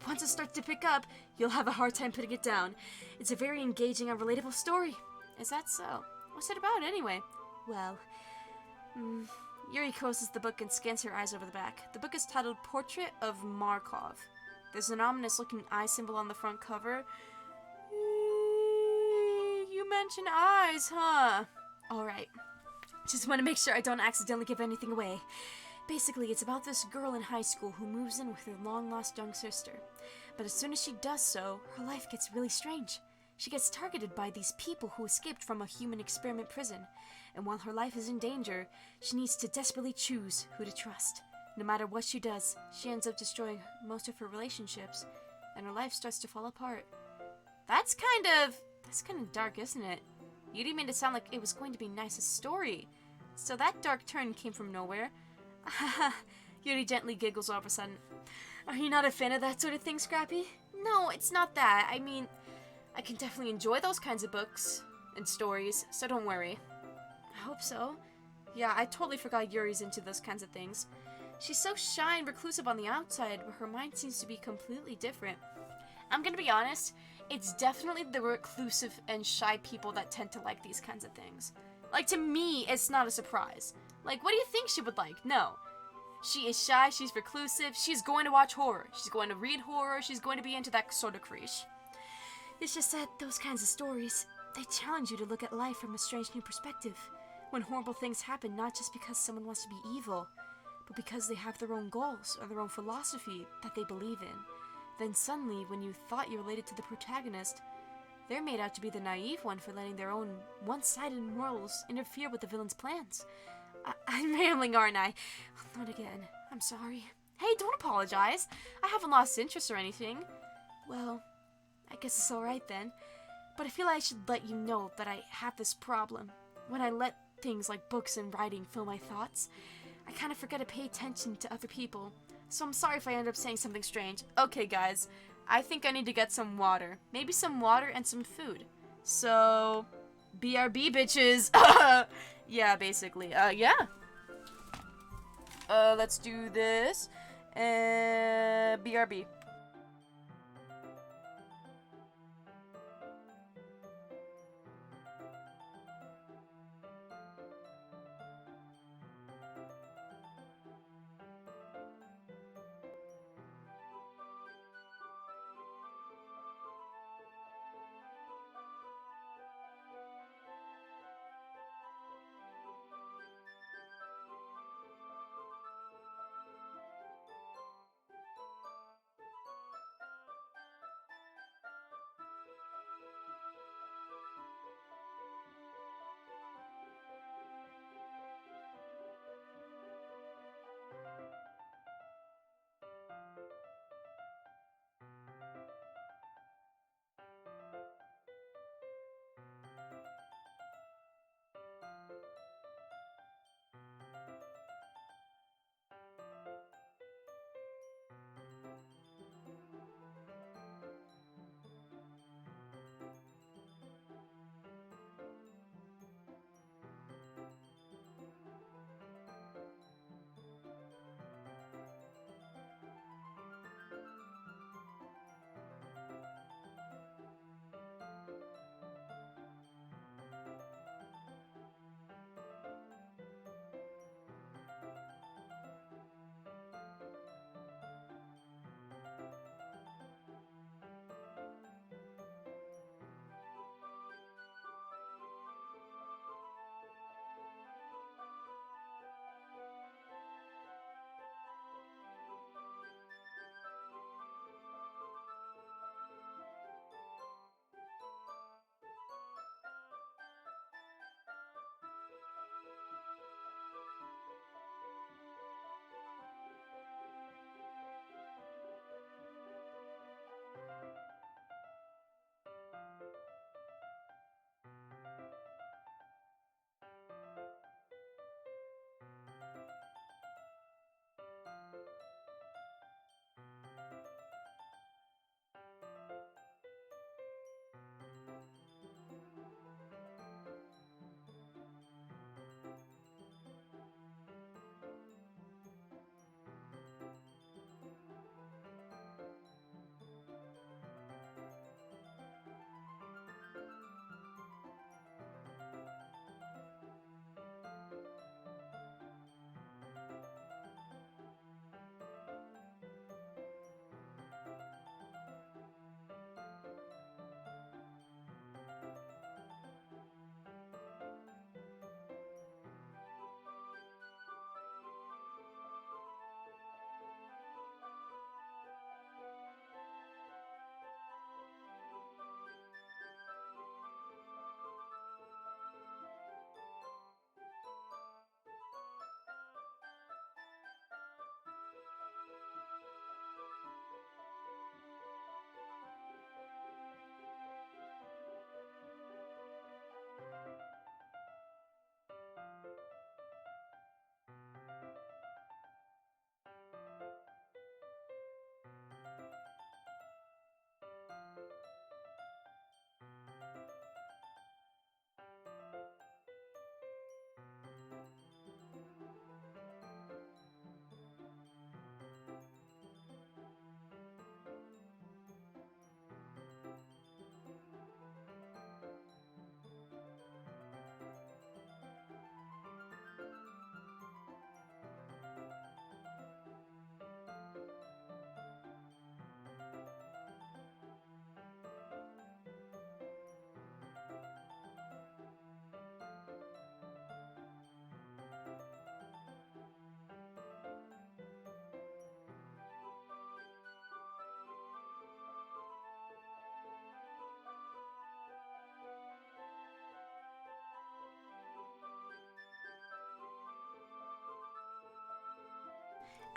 Once it starts to pick up, you'll have a hard time putting it down. It's a very engaging and relatable story. Is that so? What's it about, anyway? Well, Yuri closes the book and scans her eyes over the back. The book is titled Portrait of Markov. There's an ominous-looking eye symbol on the front cover. You mentioned eyes, huh? Alright. Just want to make sure I don't accidentally give anything away. Basically, it's about this girl in high school who moves in with her long-lost young sister. But as soon as she does so, her life gets really strange. She gets targeted by these people who escaped from a human experiment prison. And while her life is in danger, she needs to desperately choose who to trust. No matter what she does, she ends up destroying most of her relationships, and her life starts to fall apart. That's kind of dark, isn't it? Yuri made it sound like it was going to be a nice story. So that dark turn came from nowhere. Yuri gently giggles all of a sudden. Are you not a fan of that sort of thing, Scrappy? No, it's not that. I mean, I can definitely enjoy those kinds of books and stories, so don't worry. I hope so. Yeah, I totally forgot Yuri's into those kinds of things. She's so shy and reclusive on the outside, but her mind seems to be completely different. I'm gonna be honest, it's definitely the reclusive and shy people that tend to like these kinds of things. Like, to me, it's not a surprise. Like, what do you think she would like? No. She is shy, she's reclusive, she's going to watch horror, she's going to read horror, she's going to be into that sort of CREESH. It's just that those kinds of stories, they challenge you to look at life from a strange new perspective. When horrible things happen, not just because someone wants to be evil, but because they have their own goals or their own philosophy that they believe in. Then suddenly, when you thought you related to the protagonist, they're made out to be the naive one for letting their own one-sided morals interfere with the villain's plans. I'm rambling, aren't I? Not again. I'm sorry. Hey, don't apologize. I haven't lost interest or anything. Well, I guess it's alright then. But I feel I should let you know that I have this problem. When I let things like books and writing fill my thoughts, I kind of forget to pay attention to other people. So I'm sorry if I end up saying something strange. Okay, guys. I think I need to get some water. Maybe some water and some food. So, BRB, bitches. Yeah, basically. Yeah. Let's do this. BRB.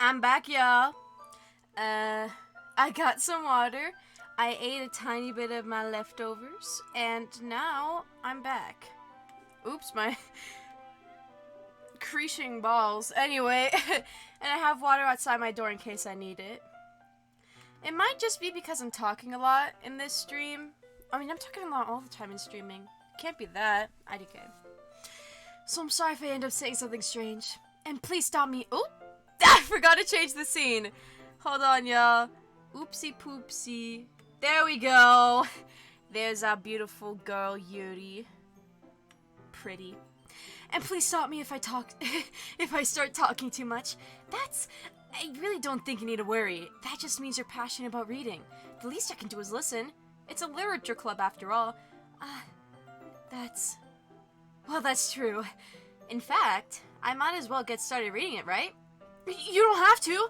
I'm back, y'all. I got some water. I ate a tiny bit of my leftovers, and now I'm back. Oops, my creeshing balls. Anyway, and I have water outside my door in case I need it. It might just be because I'm talking a lot in this stream. I mean, I'm talking a lot all the time in streaming. Can't be that. IDK. So I'm sorry if I end up saying something strange. And please stop me. Oh, I forgot to change the scene. Hold on, y'all. Oopsie poopsie. There we go. There's our beautiful girl, Yuri. Pretty. And please stop me if I start talking too much. I really don't think you need to worry. That just means you're passionate about reading. The least I can do is listen. It's a literature club after all. That's true. In fact, I might as well get started reading it, right? You don't have to!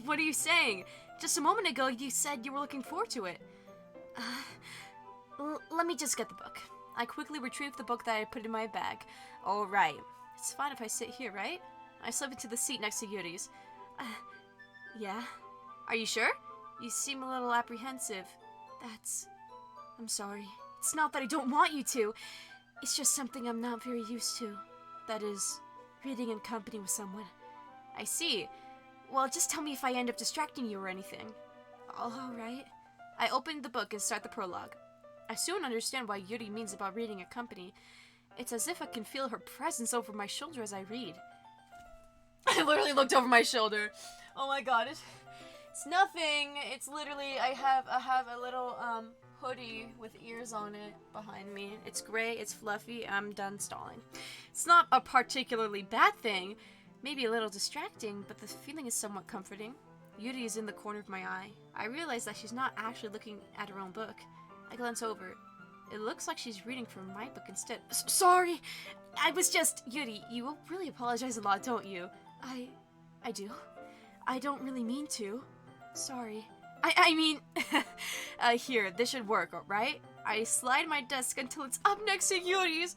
What are you saying? Just a moment ago, you said you were looking forward to it. Let me just get the book. I quickly retrieved the book that I put in my bag. Alright. It's fine if I sit here, right? I slip into the seat next to Yuri's. Yeah? Are you sure? You seem a little apprehensive. I'm sorry. It's not that I don't want you to. It's just something I'm not very used to. That is, reading in company with someone. I see. Well, just tell me if I end up distracting you or anything. Alright. I opened the book and start the prologue. I soon understand what Yuri means about reading in company. It's as if I can feel her presence over my shoulder as I read. I literally looked over my shoulder. Oh my god, it's nothing. It's literally, I have a little, hoodie with ears on it behind me. It's gray, it's fluffy, I'm done stalling. It's not a particularly bad thing, maybe a little distracting, but the feeling is somewhat comforting. Yuri is in the corner of my eye. I realize that she's not actually looking at her own book. I glance over. It looks like she's reading from my book instead. Sorry! I was just... Yuri, you really apologize a lot, don't you? I do. I don't really mean to. Sorry. I mean... here, this should work, right? I slide my desk until it's up next to Yuri's.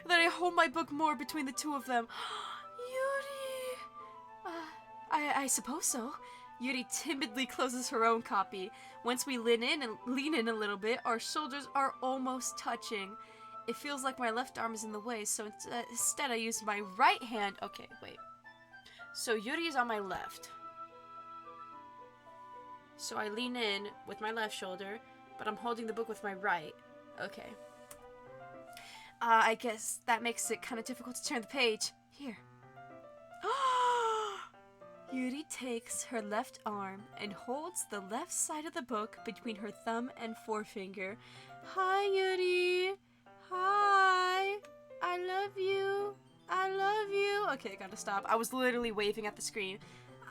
Then I hold my book more between the two of them. Yuri! I suppose so. Yuri timidly closes her own copy. Once we lean in a little bit, our shoulders are almost touching. It feels like my left arm is in the way, so instead I use my right hand. Okay, wait. So Yuri is on my left. So I lean in with my left shoulder, but I'm holding the book with my right. Okay. I guess that makes it kind of difficult to turn the page. Here. Yuri takes her left arm and holds the left side of the book between her thumb and forefinger. Hi, Yuri. Hi. I love you. I love you. Okay, gotta stop. I was literally waving at the screen.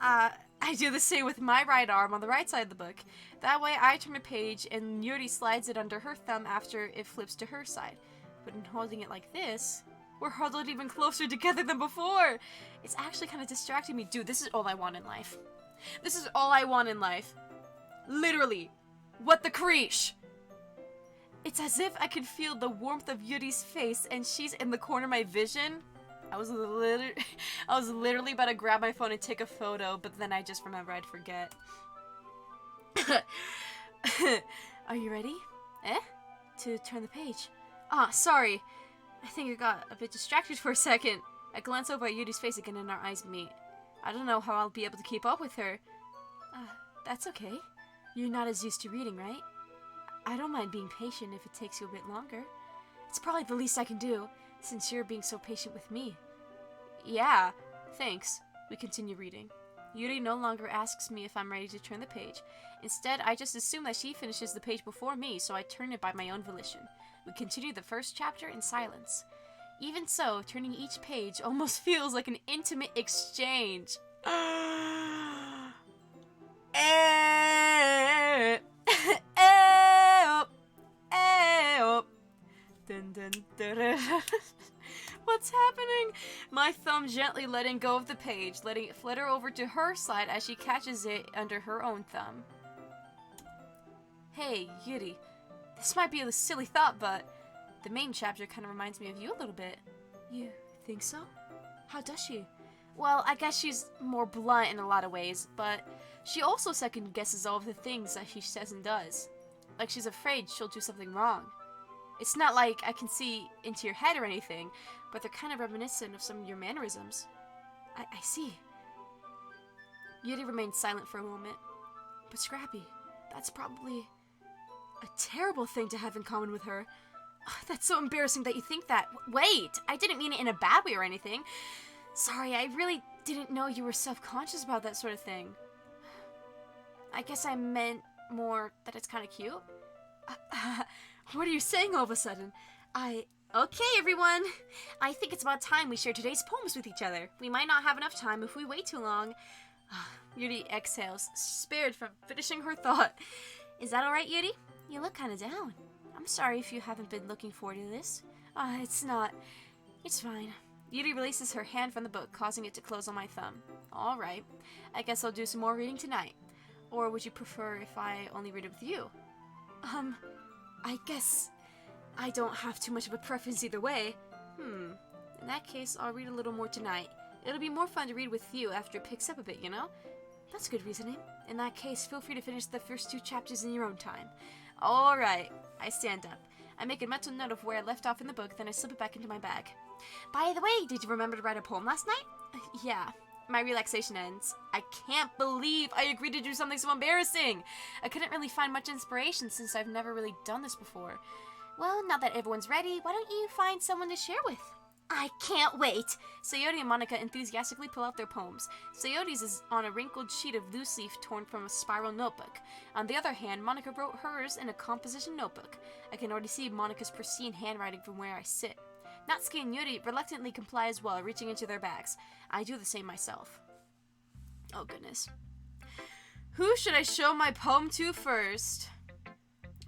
I do the same with my right arm on the right side of the book. That way I turn a page and Yuri slides it under her thumb after it flips to her side. But in holding it like this, we're huddled even closer together than before. It's actually kind of distracting me. Dude, this is all I want in life. This is all I want in life. Literally. What the CREESH? It's as if I could feel the warmth of Yuri's face and she's in the corner of my vision. I was literally about to grab my phone and take a photo, but then I just remembered I'd forget. Are you ready? To turn the page. Sorry. I think I got a bit distracted for a second. I glance over at Yuri's face again and our eyes meet. I don't know how I'll be able to keep up with her. That's okay. You're not as used to reading, right? I don't mind being patient if it takes you a bit longer. It's probably the least I can do, since you're being so patient with me. Yeah, thanks. We continue reading. Yuri no longer asks me if I'm ready to turn the page. Instead, I just assume that she finishes the page before me, so I turn it by my own volition. We continue the first chapter in silence. Even so, turning each page almost feels like an intimate exchange. Dun, dun, dun, dun. What's happening? My thumb gently letting go of the page, letting it flutter over to her side as she catches it under her own thumb. Hey, Yuri. This might be a silly thought, but the main chapter kind of reminds me of you a little bit. You think so? How does she? Well, I guess she's more blunt in a lot of ways, but she also second guesses all of the things that she says and does. Like she's afraid she'll do something wrong. It's not like I can see into your head or anything, but they're kind of reminiscent of some of your mannerisms. I see. Yuri remained silent for a moment. But Scrappy, that's probably a terrible thing to have in common with her. That's so embarrassing that you think that. Wait, I didn't mean it in a bad way or anything. Sorry, I really didn't know you were self-conscious about that sort of thing. I guess I meant more that it's kind of cute. What are you saying all of a sudden? Okay, everyone. I think it's about time we share today's poems with each other. We might not have enough time if we wait too long. Yuri exhales, spared from finishing her thought. Is that alright, Yuri? You look kind of down. I'm sorry if you haven't been looking forward to this. It's not. It's fine. Yuri releases her hand from the book, causing it to close on my thumb. Alright. I guess I'll do some more reading tonight. Or would you prefer if I only read it with you? I guess I don't have too much of a preference either way. In that case, I'll read a little more tonight. It'll be more fun to read with you after it picks up a bit, you know? That's good reasoning. In that case, feel free to finish the first 2 chapters in your own time. Alright. I stand up. I make a mental note of where I left off in the book, then I slip it back into my bag. By the way, did you remember to write a poem last night? Yeah. My relaxation ends. I can't believe I agreed to do something so embarrassing. I couldn't really find much inspiration since I've never really done this before. Well, now that everyone's ready, why don't you find someone to share with? I can't wait! Sayori and Monica enthusiastically pull out their poems. Sayori's is on a wrinkled sheet of loose leaf torn from a spiral notebook. On the other hand, Monica wrote hers in a composition notebook. I can already see Monica's pristine handwriting from where I sit. Natsuki and Yuri reluctantly comply as well, reaching into their bags. I do the same myself. Oh goodness. Who should I show my poem to first?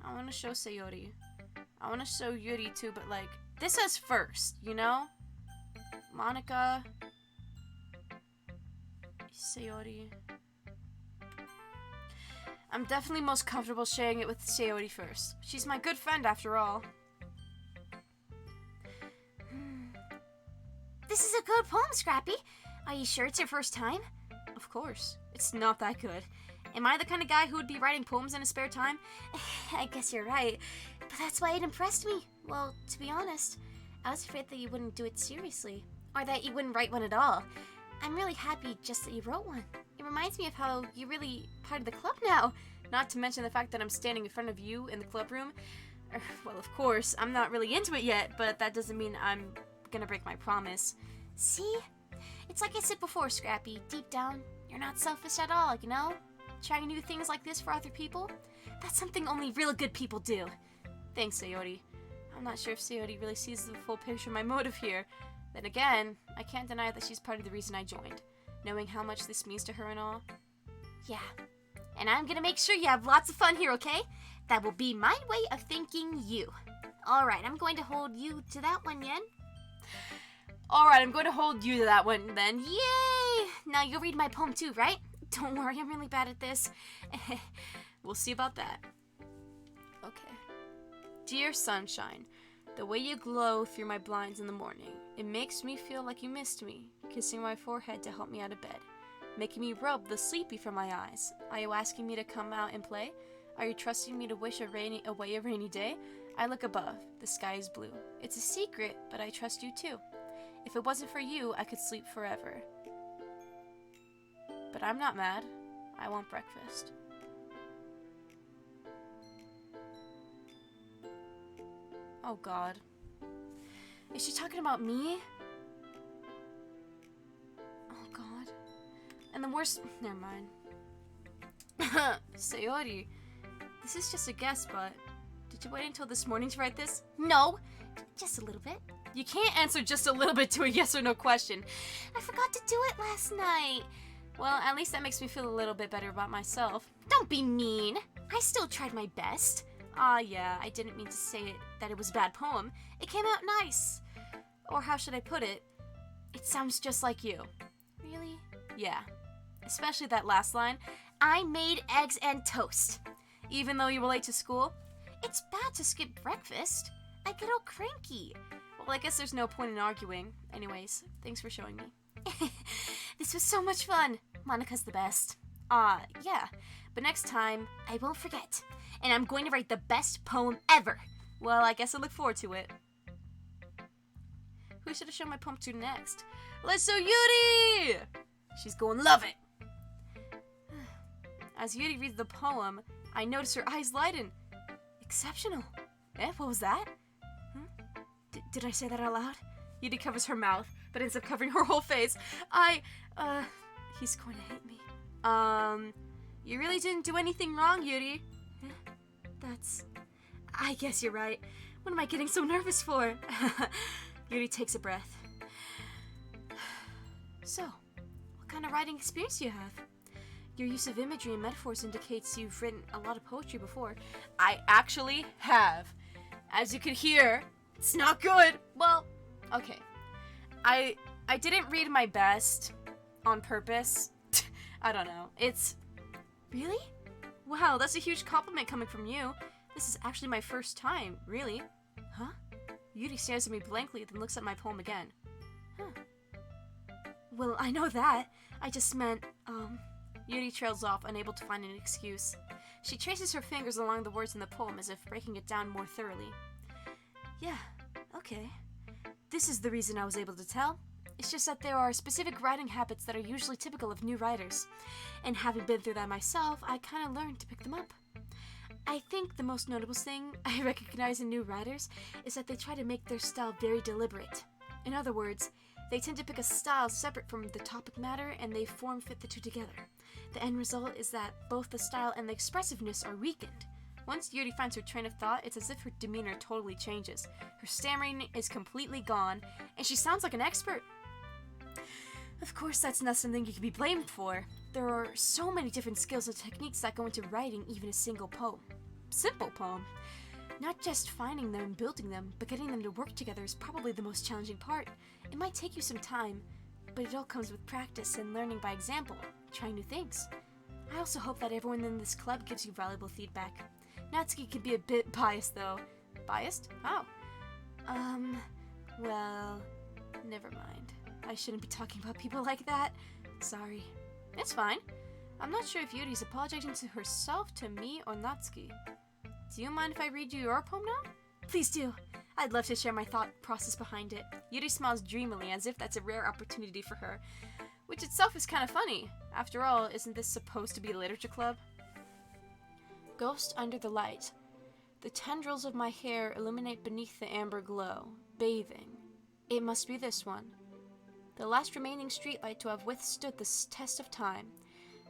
I want to show Sayori. I want to show Yuri too, but like, this says first, you know? Monica. Sayori. I'm definitely most comfortable sharing it with Sayori first. She's my good friend after all. This is a good poem, Scrappy. Are you sure it's your first time? Of course. It's not that good. Am I the kind of guy who would be writing poems in his spare time? I guess you're right. But that's why it impressed me. Well, to be honest, I was afraid that you wouldn't do it seriously. Or that you wouldn't write one at all. I'm really happy just that you wrote one. It reminds me of how you're really part of the club now. Not to mention the fact that I'm standing in front of you in the club room. Well, of course, I'm not really into it yet, but that doesn't mean I'm gonna break my promise. See? It's like I said before, Scrappy. Deep down, you're not selfish at all, you know? Trying new things like this for other people? That's something only real good people do. Thanks, Sayori. I'm not sure if Sayori really sees the full picture of my motive here. Then again, I can't deny that she's part of the reason I joined. Knowing how much this means to her and all. Yeah. And I'm gonna make sure you have lots of fun here, okay? That will be my way of thanking you. Alright, I'm going to hold you to that one, Yen. Alright, I'm going to hold you to that one then. Yay! Now you'll read my poem too, right? Don't worry, I'm really bad at this. We'll see about that. Okay. Dear sunshine, the way you glow through my blinds in the morning, it makes me feel like you missed me, kissing my forehead to help me out of bed, making me rub the sleepy from my eyes. Are you asking me to come out and play? Are you trusting me to wish away a rainy day? I look above. The sky is blue. It's a secret, but I trust you too. If it wasn't for you, I could sleep forever. But I'm not mad. I want breakfast. Oh God. Is she talking about me? Oh God. And the worst... Never mind. Sayori, this is just a guess, but... Did you wait until this morning to write this? No, just a little bit. You can't answer just a little bit to a yes or no question. I forgot to do it last night. Well, at least that makes me feel a little bit better about myself. Don't be mean. I still tried my best. Yeah, I didn't mean to say that it was a bad poem. It came out nice. Or how should I put it? It sounds just like you. Really? Yeah. Especially that last line. I made eggs and toast. Even though you were late to school? It's bad to skip breakfast. I get all cranky. Well, I guess there's no point in arguing. Anyways, thanks for showing me. This was so much fun. Monica's the best. Yeah. But next time, I won't forget. And I'm going to write the best poem ever. well, I guess I look forward to it. Who should I show my poem to next? Let's show Yuri! She's going to love it. As Yuri reads the poem, I notice her eyes lighten. Exceptional. Eh, what was that? Did I say that out loud? Yuri covers her mouth, but ends up covering her whole face. He's going to hate me. You really didn't do anything wrong, Yuri. I guess you're right. What am I getting so nervous for? Yuri takes a breath. So, what kind of writing experience do you have? Your use of imagery and metaphors indicates you've written a lot of poetry before. I actually have. As you can hear, it's not good. Well, okay. I didn't read my best on purpose. I don't know. It's... Really? Wow, that's a huge compliment coming from you. This is actually my first time. Really? Huh? Yuri stares at me blankly, then looks at my poem again. Huh. Well, I know that. I just meant, Yuri trails off, unable to find an excuse. She traces her fingers along the words in the poem as if breaking it down more thoroughly. Yeah, okay. This is the reason I was able to tell. It's just that there are specific writing habits that are usually typical of new writers. And having been through that myself, I kind of learned to pick them up. I think the most notable thing I recognize in new writers is that they try to make their style very deliberate. In other words, they tend to pick a style separate from the topic matter and they form fit the two together. The end result is that both the style and the expressiveness are weakened. Once Yuri finds her train of thought, it's as if her demeanor totally changes. Her stammering is completely gone, and she sounds like an expert. Of course, that's not something you can be blamed for. There are so many different skills and techniques that go into writing even a single poem. Simple poem. Not just finding them and building them, but getting them to work together is probably the most challenging part. It might take you some time, but it all comes with practice and learning by example, trying new things. I also hope that everyone in this club gives you valuable feedback. Natsuki can be a bit biased though. Biased? How? Well, never mind. I shouldn't be talking about people like that. Sorry. It's fine. I'm not sure if Yuri's apologizing to herself, to me, or Natsuki. Do you mind if I read you your poem now? Please do. I'd love to share my thought process behind it. Yuri smiles dreamily as if that's a rare opportunity for her, which itself is kind of funny. After all, isn't this supposed to be a literature club? Ghost under the light. The tendrils of my hair illuminate beneath the amber glow, bathing. It must be this one. The last remaining streetlight to have withstood this test of time.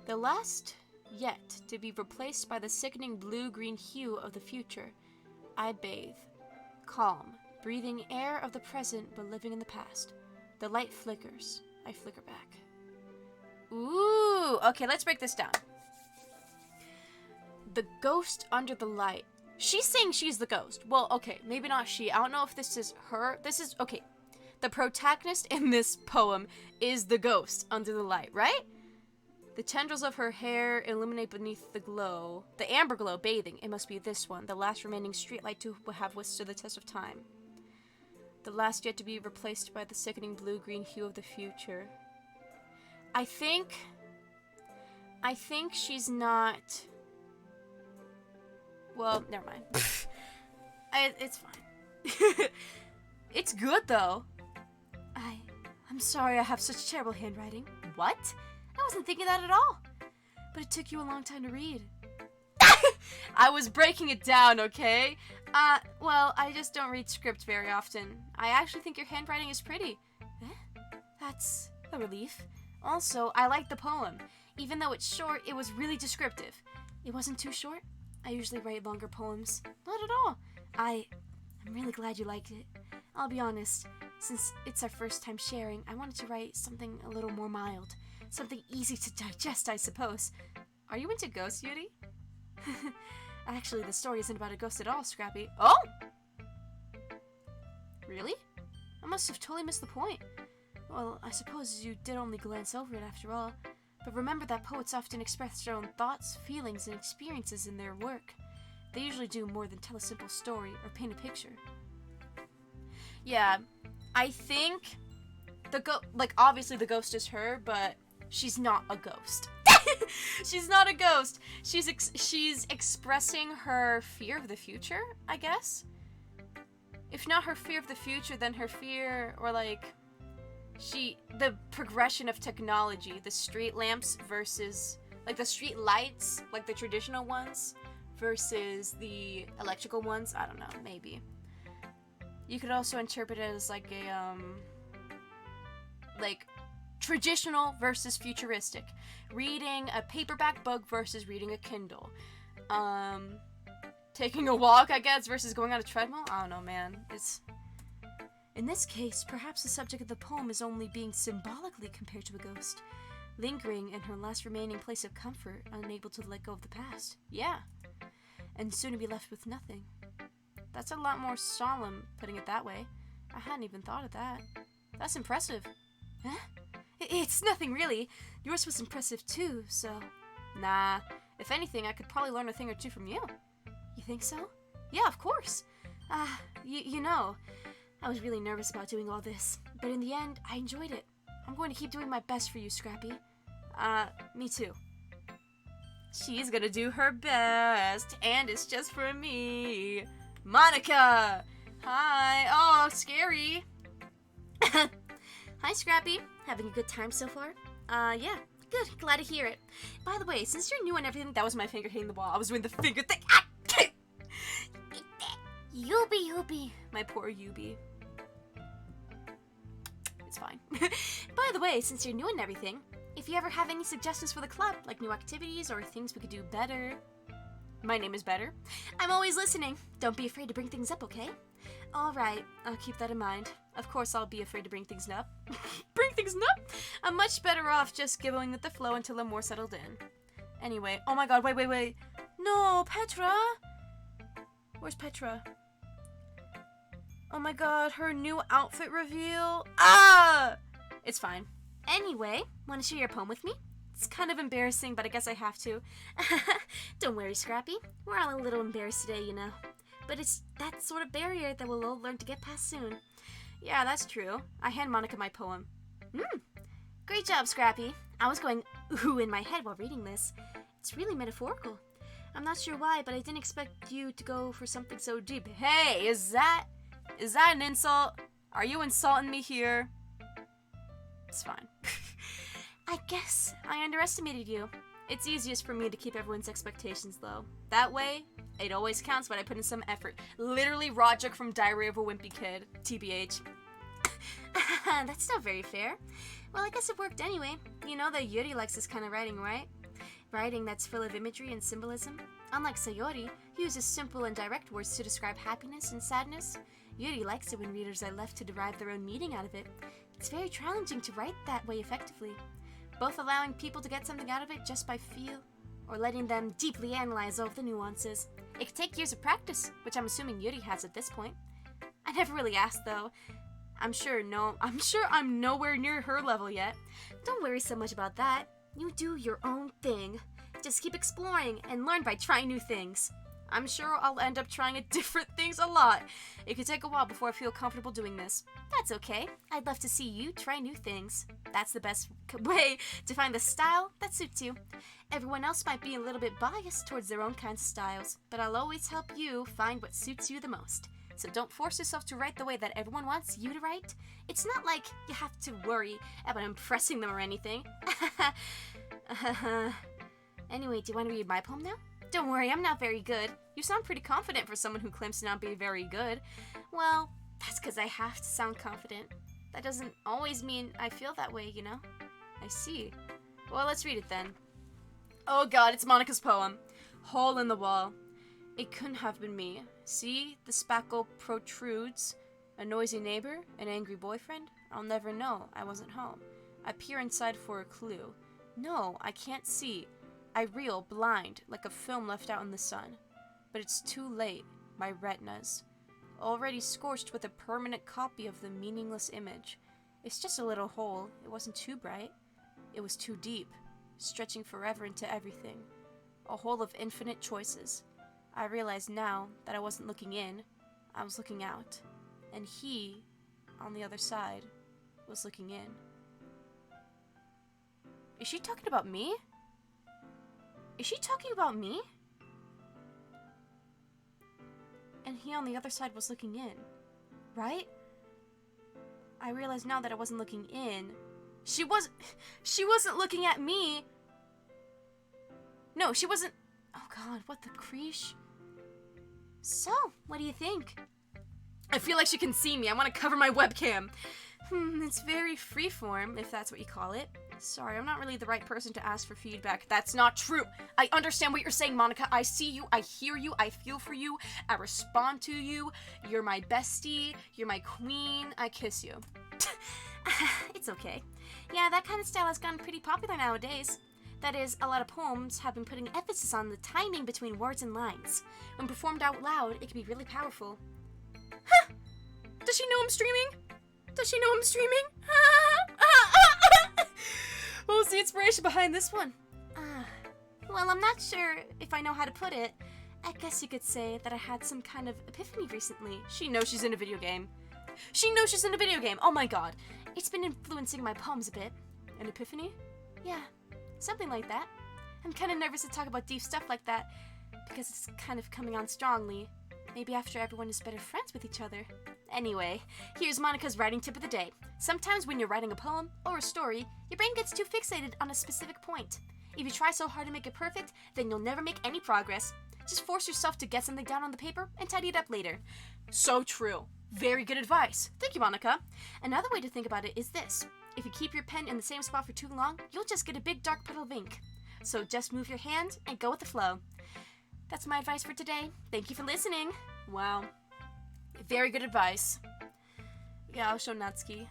The last yet to be replaced by the sickening blue-green hue of the future. I bathe. Calm, breathing air of the present but living in the past. The light flickers. I flicker back. Ooh, okay, let's break this down. The ghost under the light. She's saying she's the ghost. Well, okay, maybe not she. I don't know if this is her. This is, okay. The protagonist in this poem is the ghost under the light, right? The tendrils of her hair illuminate beneath the glow. The amber glow bathing. It must be this one. The last remaining streetlight to have withstood the test of time. The last yet to be replaced by the sickening blue-green hue of the future. I think she's not... Well, never mind. It's fine. It's good, though. I'm sorry I have such terrible handwriting. What? I wasn't thinking that at all. But it took you a long time to read. I was breaking it down, okay? Well, I just don't read script very often. I actually think your handwriting is pretty. That's a relief. Also, I like the poem. Even though it's short, it was really descriptive. It wasn't too short. I usually write longer poems. Not at all. I'm really glad you liked it. I'll be honest, since it's our first time sharing, I wanted to write something a little more mild. Something easy to digest, I suppose. Are you into ghosts, Yuri? Actually, the story isn't about a ghost at all, Scrappy. Oh! Really? I must have totally missed the point. Well, I suppose you did only glance over it after all. But remember that poets often express their own thoughts, feelings, and experiences in their work. They usually do more than tell a simple story or paint a picture. Yeah, I think like, obviously the ghost is her, but she's not a ghost. She's not a ghost. She's expressing her fear of the future, I guess. If not her fear of the future, then her fear, or like, the progression of technology, the street lamps versus, like, the street lights, like the traditional ones, versus the electrical ones. I don't know, maybe. You could also interpret it as like a, like, traditional versus futuristic. Reading a paperback book versus reading a Kindle. Taking a walk, I guess, versus going on a treadmill? I don't know, man. In this case, perhaps the subject of the poem is only being symbolically compared to a ghost, lingering in her last remaining place of comfort, unable to let go of the past. Yeah. And soon to be left with nothing. That's a lot more solemn, putting it that way. I hadn't even thought of that. That's impressive. Huh? It's nothing, really. Yours was impressive, too, so... Nah. If anything, I could probably learn a thing or two from you. You think so? Yeah, of course. You know, I was really nervous about doing all this, but in the end, I enjoyed it. I'm going to keep doing my best for you, Scrappy. Me too. She's gonna do her best, and it's just for me. Monica! Hi! Oh, scary! Hi, Scrappy. Having a good time so far? Yeah. Good. Glad to hear it. By the way, since you're new and everything... That was my finger hitting the wall. I was doing the finger thing. Yubi. My poor Yubi. It's fine. By the way, since you're new and everything, if you ever have any suggestions for the club, like new activities or things we could do better... My name is Better. I'm always listening. Don't be afraid to bring things up, okay? Alright, I'll keep that in mind. Of course I'll be afraid to bring things up. Bring things up? I'm much better off just going with the flow until I'm more settled in. Anyway, oh my god, wait. No, Petra! Where's Petra? Oh my god, her new outfit reveal. Ah! It's fine. Anyway, want to share your poem with me? It's kind of embarrassing, but I guess I have to. Don't worry, Scrappy. We're all a little embarrassed today, you know. But it's that sort of barrier that we'll all learn to get past soon. Yeah, that's true. I hand Monica my poem. Great job, Scrappy. I was going ooh in my head while reading this. It's really metaphorical. I'm not sure why, but I didn't expect you to go for something so deep. Hey, is that an insult? Are you insulting me here? It's fine. I guess I underestimated you. It's easiest for me to keep everyone's expectations low. That way, it always counts when I put in some effort. Literally Roger from Diary of a Wimpy Kid. TBH. That's not very fair. Well, I guess it worked anyway. You know that Yuri likes this kind of writing, right? Writing that's full of imagery and symbolism. Unlike Sayori, who uses simple and direct words to describe happiness and sadness, Yuri likes it when readers are left to derive their own meaning out of it. It's very challenging to write that way effectively, both allowing people to get something out of it just by feel, or letting them deeply analyze all of the nuances. It could take years of practice, which I'm assuming Yuri has at this point. I never really asked, though. I'm sure I'm nowhere near her level yet. Don't worry so much about that. You do your own thing. Just keep exploring and learn by trying new things. I'm sure I'll end up trying different things a lot. It could take a while before I feel comfortable doing this. That's okay. I'd love to see you try new things. That's the best way to find the style that suits you. Everyone else might be a little bit biased towards their own kinds of styles, but I'll always help you find what suits you the most. So don't force yourself to write the way that everyone wants you to write. It's not like you have to worry about impressing them or anything. Anyway, do you want to read my poem now? Don't worry, I'm not very good. You sound pretty confident for someone who claims to not be very good. Well, that's because I have to sound confident. That doesn't always mean I feel that way, you know? I see. Well, let's read it then. Oh god, it's Monica's poem. Hole in the wall. It couldn't have been me. See, the spackle protrudes. A noisy neighbor? An angry boyfriend? I'll never know. I wasn't home. I peer inside for a clue. No, I can't see. I reel, blind, like a film left out in the sun. But it's too late. My retinas. Already scorched with a permanent copy of the meaningless image. It's just a little hole. It wasn't too bright. It was too deep, stretching forever into everything. A hole of infinite choices. I realize now that I wasn't looking in, I was looking out. And he, on the other side, was looking in. Is she talking about me? Is she talking about me? And he on the other side was looking in, right? I realize now that I wasn't looking in. She wasn't looking at me. No, she wasn't. Oh god, what the creesh? So, what do you think? I feel like she can see me. I want to cover my webcam. It's very freeform, if that's what you call it. Sorry, I'm not really the right person to ask for feedback. That's not true. I understand what you're saying, Monica. I see you, I hear you, I feel for you, I respond to you. You're my bestie, you're my queen, I kiss you. It's okay. Yeah, that kind of style has gotten pretty popular nowadays. That is, a lot of poems have been putting emphasis on the timing between words and lines. When performed out loud, it can be really powerful. Huh! Does she know I'm streaming? Does she know I'm streaming? What was the inspiration behind this one? Well, I'm not sure if I know how to put it. I guess you could say that I had some kind of epiphany recently. She knows she's in a video game. She knows she's in a video game. Oh my god. It's been influencing my poems a bit. An epiphany? Yeah, something like that. I'm kind of nervous to talk about deep stuff like that because it's kind of coming on strongly. Maybe after everyone is better friends with each other. Anyway, here's Monica's writing tip of the day. Sometimes when you're writing a poem or a story, your brain gets too fixated on a specific point. If you try so hard to make it perfect, then you'll never make any progress. Just force yourself to get something down on the paper and tidy it up later. So true. Very good advice. Thank you, Monica. Another way to think about it is this. If you keep your pen in the same spot for too long, you'll just get a big dark puddle of ink. So just move your hand and go with the flow. That's my advice for today. Thank you for listening. Wow. Very good advice. Yeah, I'll show Natsuki.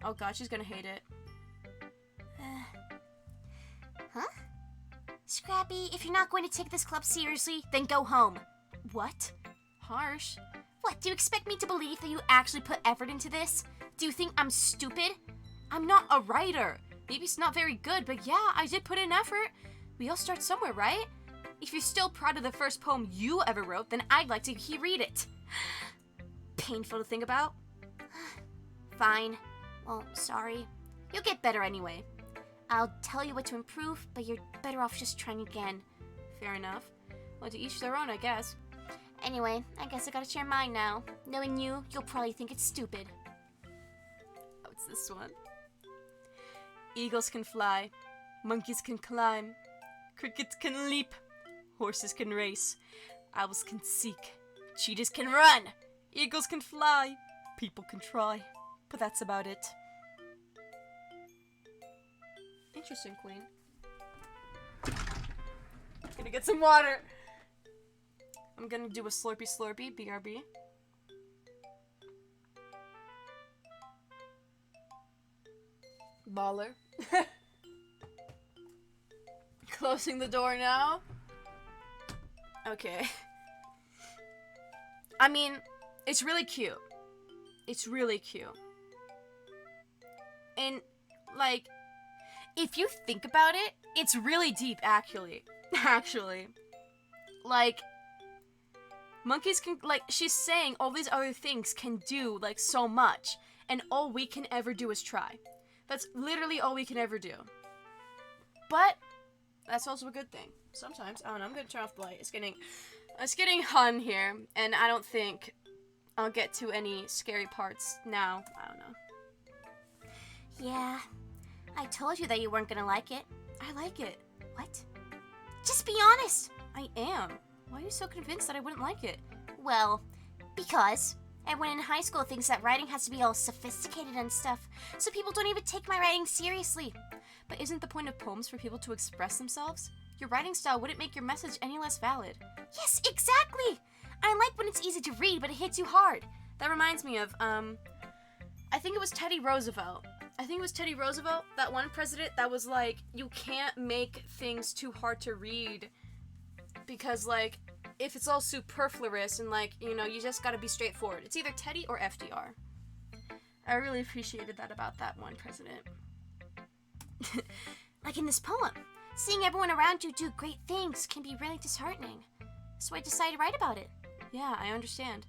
Oh god, she's gonna hate it. Huh? Scrappy, if you're not going to take this club seriously, then go home. What? Harsh. What, do you expect me to believe that you actually put effort into this? Do you think I'm stupid? I'm not a writer. Maybe it's not very good, but yeah, I did put in effort. We all start somewhere, right? If you're still proud of the first poem you ever wrote, then I'd like to read it. Painful to think about. Fine. Well, sorry. You'll get better anyway. I'll tell you what to improve, but you're better off just trying again. Fair enough. Well, to each their own, I guess. Anyway, I guess I gotta share mine now. Knowing you, you'll probably think it's stupid. Oh, it's this one. Eagles can fly. Monkeys can climb. Crickets can leap. Horses can race. Owls can seek. Cheetahs can run. Eagles can fly. People can try. But that's about it. Interesting, Queen. Gonna get some water. I'm gonna do a slurpy slurpy, BRB. Baller. Closing the door now. Okay. I mean, it's really cute. It's really cute. And, like, if you think about it, it's really deep, actually. Actually. Like, monkeys can, like, she's saying all these other things can do, like, so much. And all we can ever do is try. That's literally all we can ever do. But that's also a good thing. Sometimes. I don't know, I'm gonna turn off the light. It's getting hot in here, and I don't think I'll get to any scary parts now. I don't know. Yeah. I told you that you weren't gonna like it. I like it. What? Just be honest. I am. Why are you so convinced that I wouldn't like it? Well, because everyone in high school thinks that writing has to be all sophisticated and stuff, so people don't even take my writing seriously. But isn't the point of poems for people to express themselves? Your writing style wouldn't make your message any less valid. Yes, exactly! I like when it's easy to read, but it hits you hard. That reminds me of, I think it was Teddy Roosevelt. That one president that was like, you can't make things too hard to read because, like, if it's all superfluous and, like, you know, you just gotta be straightforward. It's either Teddy or FDR. I really appreciated that about that one president. Like in this poem, seeing everyone around you do great things can be really disheartening. So I decided to write about it. Yeah, I understand.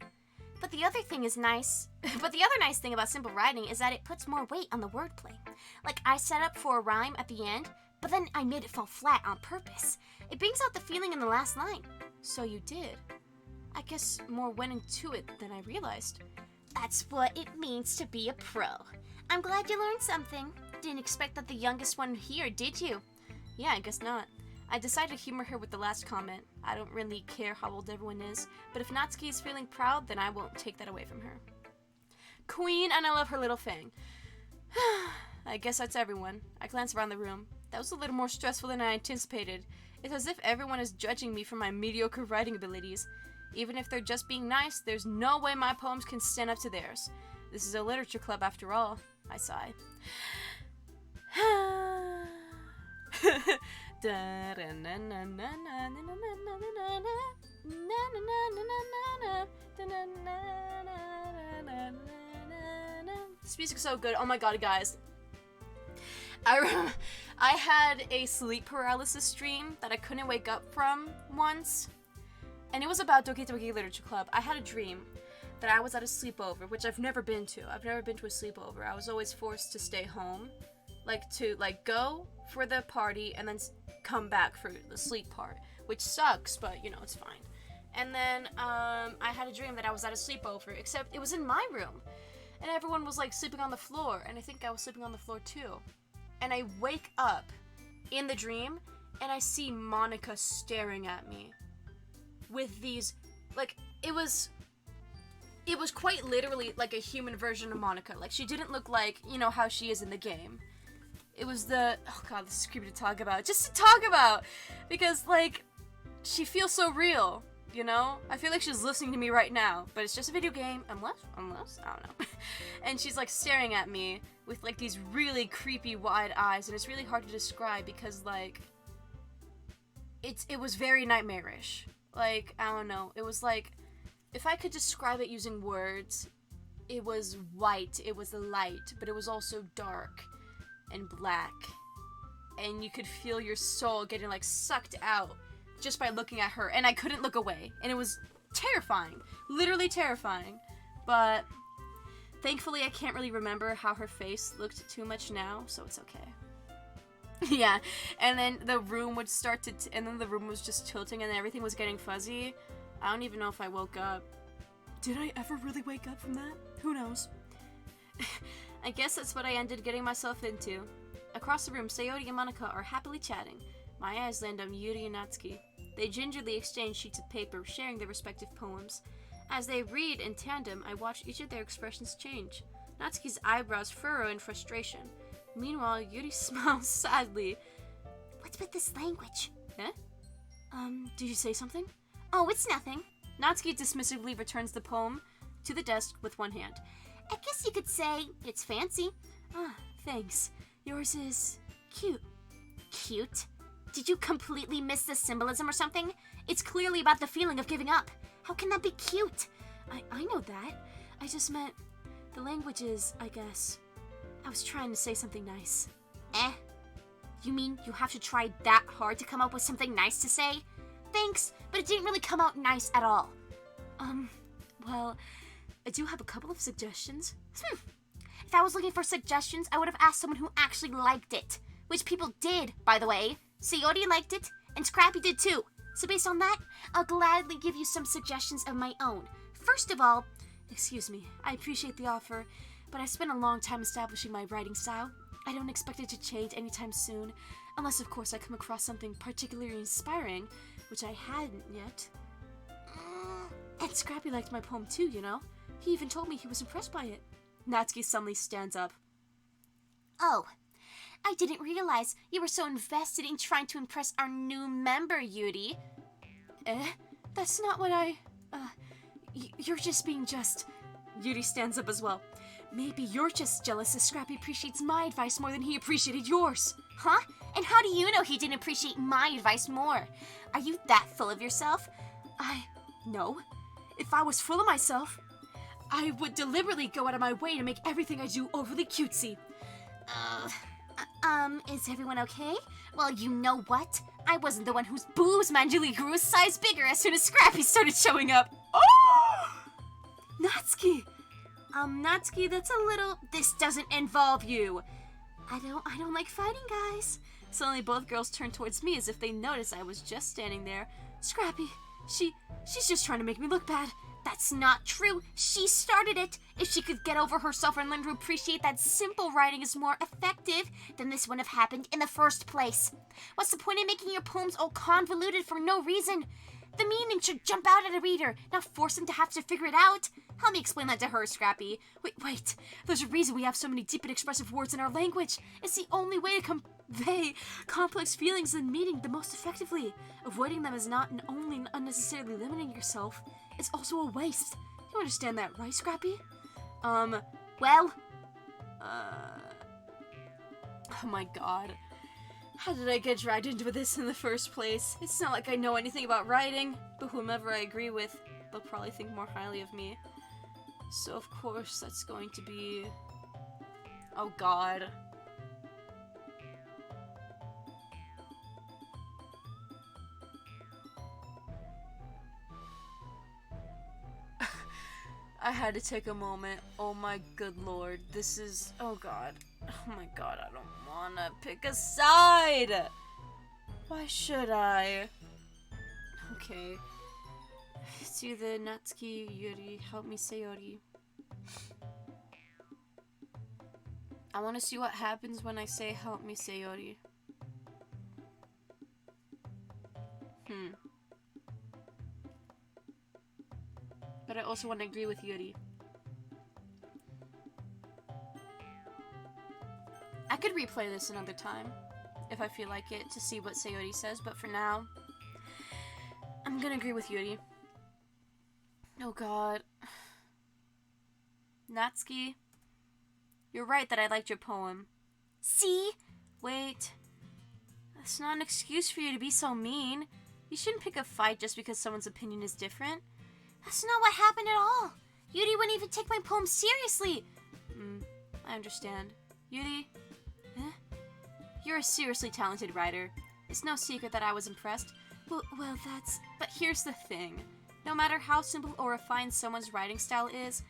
But the other thing is nice. But the other nice thing about simple writing is that it puts more weight on the wordplay. Like, I set up for a rhyme at the end, but then I made it fall flat on purpose. It brings out the feeling in the last line. So you did. I guess more went into it than I realized. That's what it means to be a pro. I'm glad you learned something. Didn't expect that the youngest one here, did you? Yeah, I guess not. I decided to humor her with the last comment. I don't really care how old everyone is, but if Natsuki is feeling proud, then I won't take that away from her. Queen, and I love her little fang. I guess that's everyone. I glance around the room. That was a little more stressful than I anticipated. It's as if everyone is judging me for my mediocre writing abilities. Even if they're just being nice, there's no way my poems can stand up to theirs. This is a literature club after all. I sigh. This music's so good. Oh my god, guys. I had a sleep paralysis stream that I couldn't wake up from once. And it was about Doki Doki Literature Club. I had a dream that I was at a sleepover, which I've never been to. I've never been to a sleepover. I was always forced to stay home. To go for the party and then come back for the sleep part. Which sucks, but, it's fine. And then, I had a dream that I was at a sleepover, except it was in my room. And everyone was, sleeping on the floor. And I think I was sleeping on the floor, too. And I wake up in the dream, and I see Monica staring at me. With these, it was quite literally like a human version of Monica. She didn't look like, how she is in the game. It was oh god, this is creepy to talk about. Just to talk about! Because, she feels so real, I feel like she's listening to me right now, but it's just a video game, unless, I don't know. And she's, staring at me with, these really creepy wide eyes, and it's really hard to describe because, it was very nightmarish. I don't know, it was if I could describe it using words, it was white, it was light, but it was also dark and black, and you could feel your soul getting sucked out just by looking at her, and I couldn't look away, and it was terrifying, literally terrifying, but thankfully I can't really remember how her face looked too much now, so it's okay. Yeah, and then the room would start to, and then the room was just tilting and everything was getting fuzzy. I don't even know if I woke up. Did I ever really wake up from that? Who knows? I guess that's what I ended getting myself into. Across the room, Sayori and Monica are happily chatting. My eyes land on Yuri and Natsuki. They gingerly exchange sheets of paper, sharing their respective poems. As they read in tandem, I watch each of their expressions change. Natsuki's eyebrows furrow in frustration. Meanwhile, Yuri smiles sadly. What's with this language? Eh? Did you say something? Oh, it's nothing. Natsuki dismissively returns the poem to the desk with one hand. I guess you could say it's fancy. Ah, thanks. Yours is cute. Cute? Did you completely miss the symbolism or something? It's clearly about the feeling of giving up. How can that be cute? I know that. I just meant the language is, I guess. I was trying to say something nice. Eh? You mean you have to try that hard to come up with something nice to say? Thanks, but it didn't really come out nice at all. Well, I do have a couple of suggestions. If I was looking for suggestions, I would have asked someone who actually liked it. Which people did, by the way. Sayori liked it, and Scrappy did too. So based on that, I'll gladly give you some suggestions of my own. First of all, excuse me, I appreciate the offer, but I spent a long time establishing my writing style. I don't expect it to change anytime soon, unless of course I come across something particularly inspiring, which I hadn't yet. And Scrappy liked my poem too, He even told me he was impressed by it. Natsuki suddenly stands up. Oh, I didn't realize you were so invested in trying to impress our new member, Yuri. That's not what you're just being just... Yuri stands up as well. Maybe you're just jealous that Scrappy appreciates my advice more than he appreciated yours. Huh? And how do you know he didn't appreciate my advice more? Are you that full of yourself? No. If I was full of myself, I would deliberately go out of my way to make everything I do overly cutesy. Is everyone okay? Well, you know what? I wasn't the one whose boobs magically grew a size bigger as soon as Scrappy started showing up. Oh! Natsuki! Natsuki, that's a little... This doesn't involve you! I don't like fighting, guys. Suddenly both girls turned towards me as if they noticed I was just standing there. Scrappy, she's just trying to make me look bad. That's not true. She started it. If she could get over herself and learn to appreciate that simple writing is more effective, then this wouldn't have happened in the first place. What's the point in making your poems all convoluted for no reason? The meaning should jump out at a reader, not force them to have to figure it out. Help me explain that to her, Scrappy. Wait. There's a reason we have so many deep and expressive words in our language. It's the only way to convey complex feelings and meaning the most effectively. Avoiding them is not only unnecessarily limiting yourself, it's also a waste. You understand that, right, Scrappy? Well... Oh my god. How did I get dragged into this in the first place? It's not like I know anything about writing, but whomever I agree with, they'll probably think more highly of me. So of course that's going to be... Oh god. I had to take a moment. Oh my good lord. This is... Oh god. Oh my god, I don't wanna pick a side! Why should I? Okay. It's either Natsuki, Yuri. Help me, Sayori. I wanna see what happens when I say help me, Sayori. But I also want to agree with Yuri. I could replay this another time, if I feel like it, to see what Sayori says, but for now, I'm gonna agree with Yuri. Oh god. Natsuki, you're right that I liked your poem. See? Wait. That's not an excuse for you to be so mean. You shouldn't pick a fight just because someone's opinion is different. That's not what happened at all. Yuri wouldn't even take my poem seriously. I understand. Yuri? You're a seriously talented writer. It's no secret that I was impressed. Well, that's... But here's the thing. No matter how simple or refined someone's writing style is,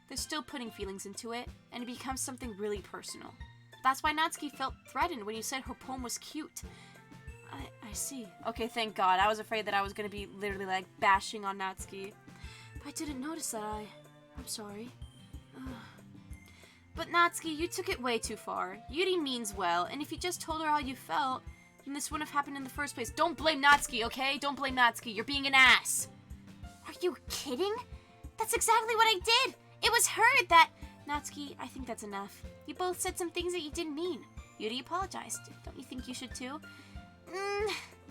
they're still putting feelings into it, and it becomes something really personal. That's why Natsuki felt threatened when you said her poem was cute. I see. Okay, thank God. I was afraid that I was going to be literally, like, bashing on Natsuki. But I didn't notice that I'm sorry. But Natsuki, you took it way too far. Yuri means well, and if you just told her how you felt, then this wouldn't have happened in the first place. Don't blame Natsuki, okay? Don't blame Natsuki. You're being an ass. Are you kidding? That's exactly what I did. It was her that... Natsuki, I think that's enough. You both said some things that you didn't mean. Yuri apologized. Don't you think you should too?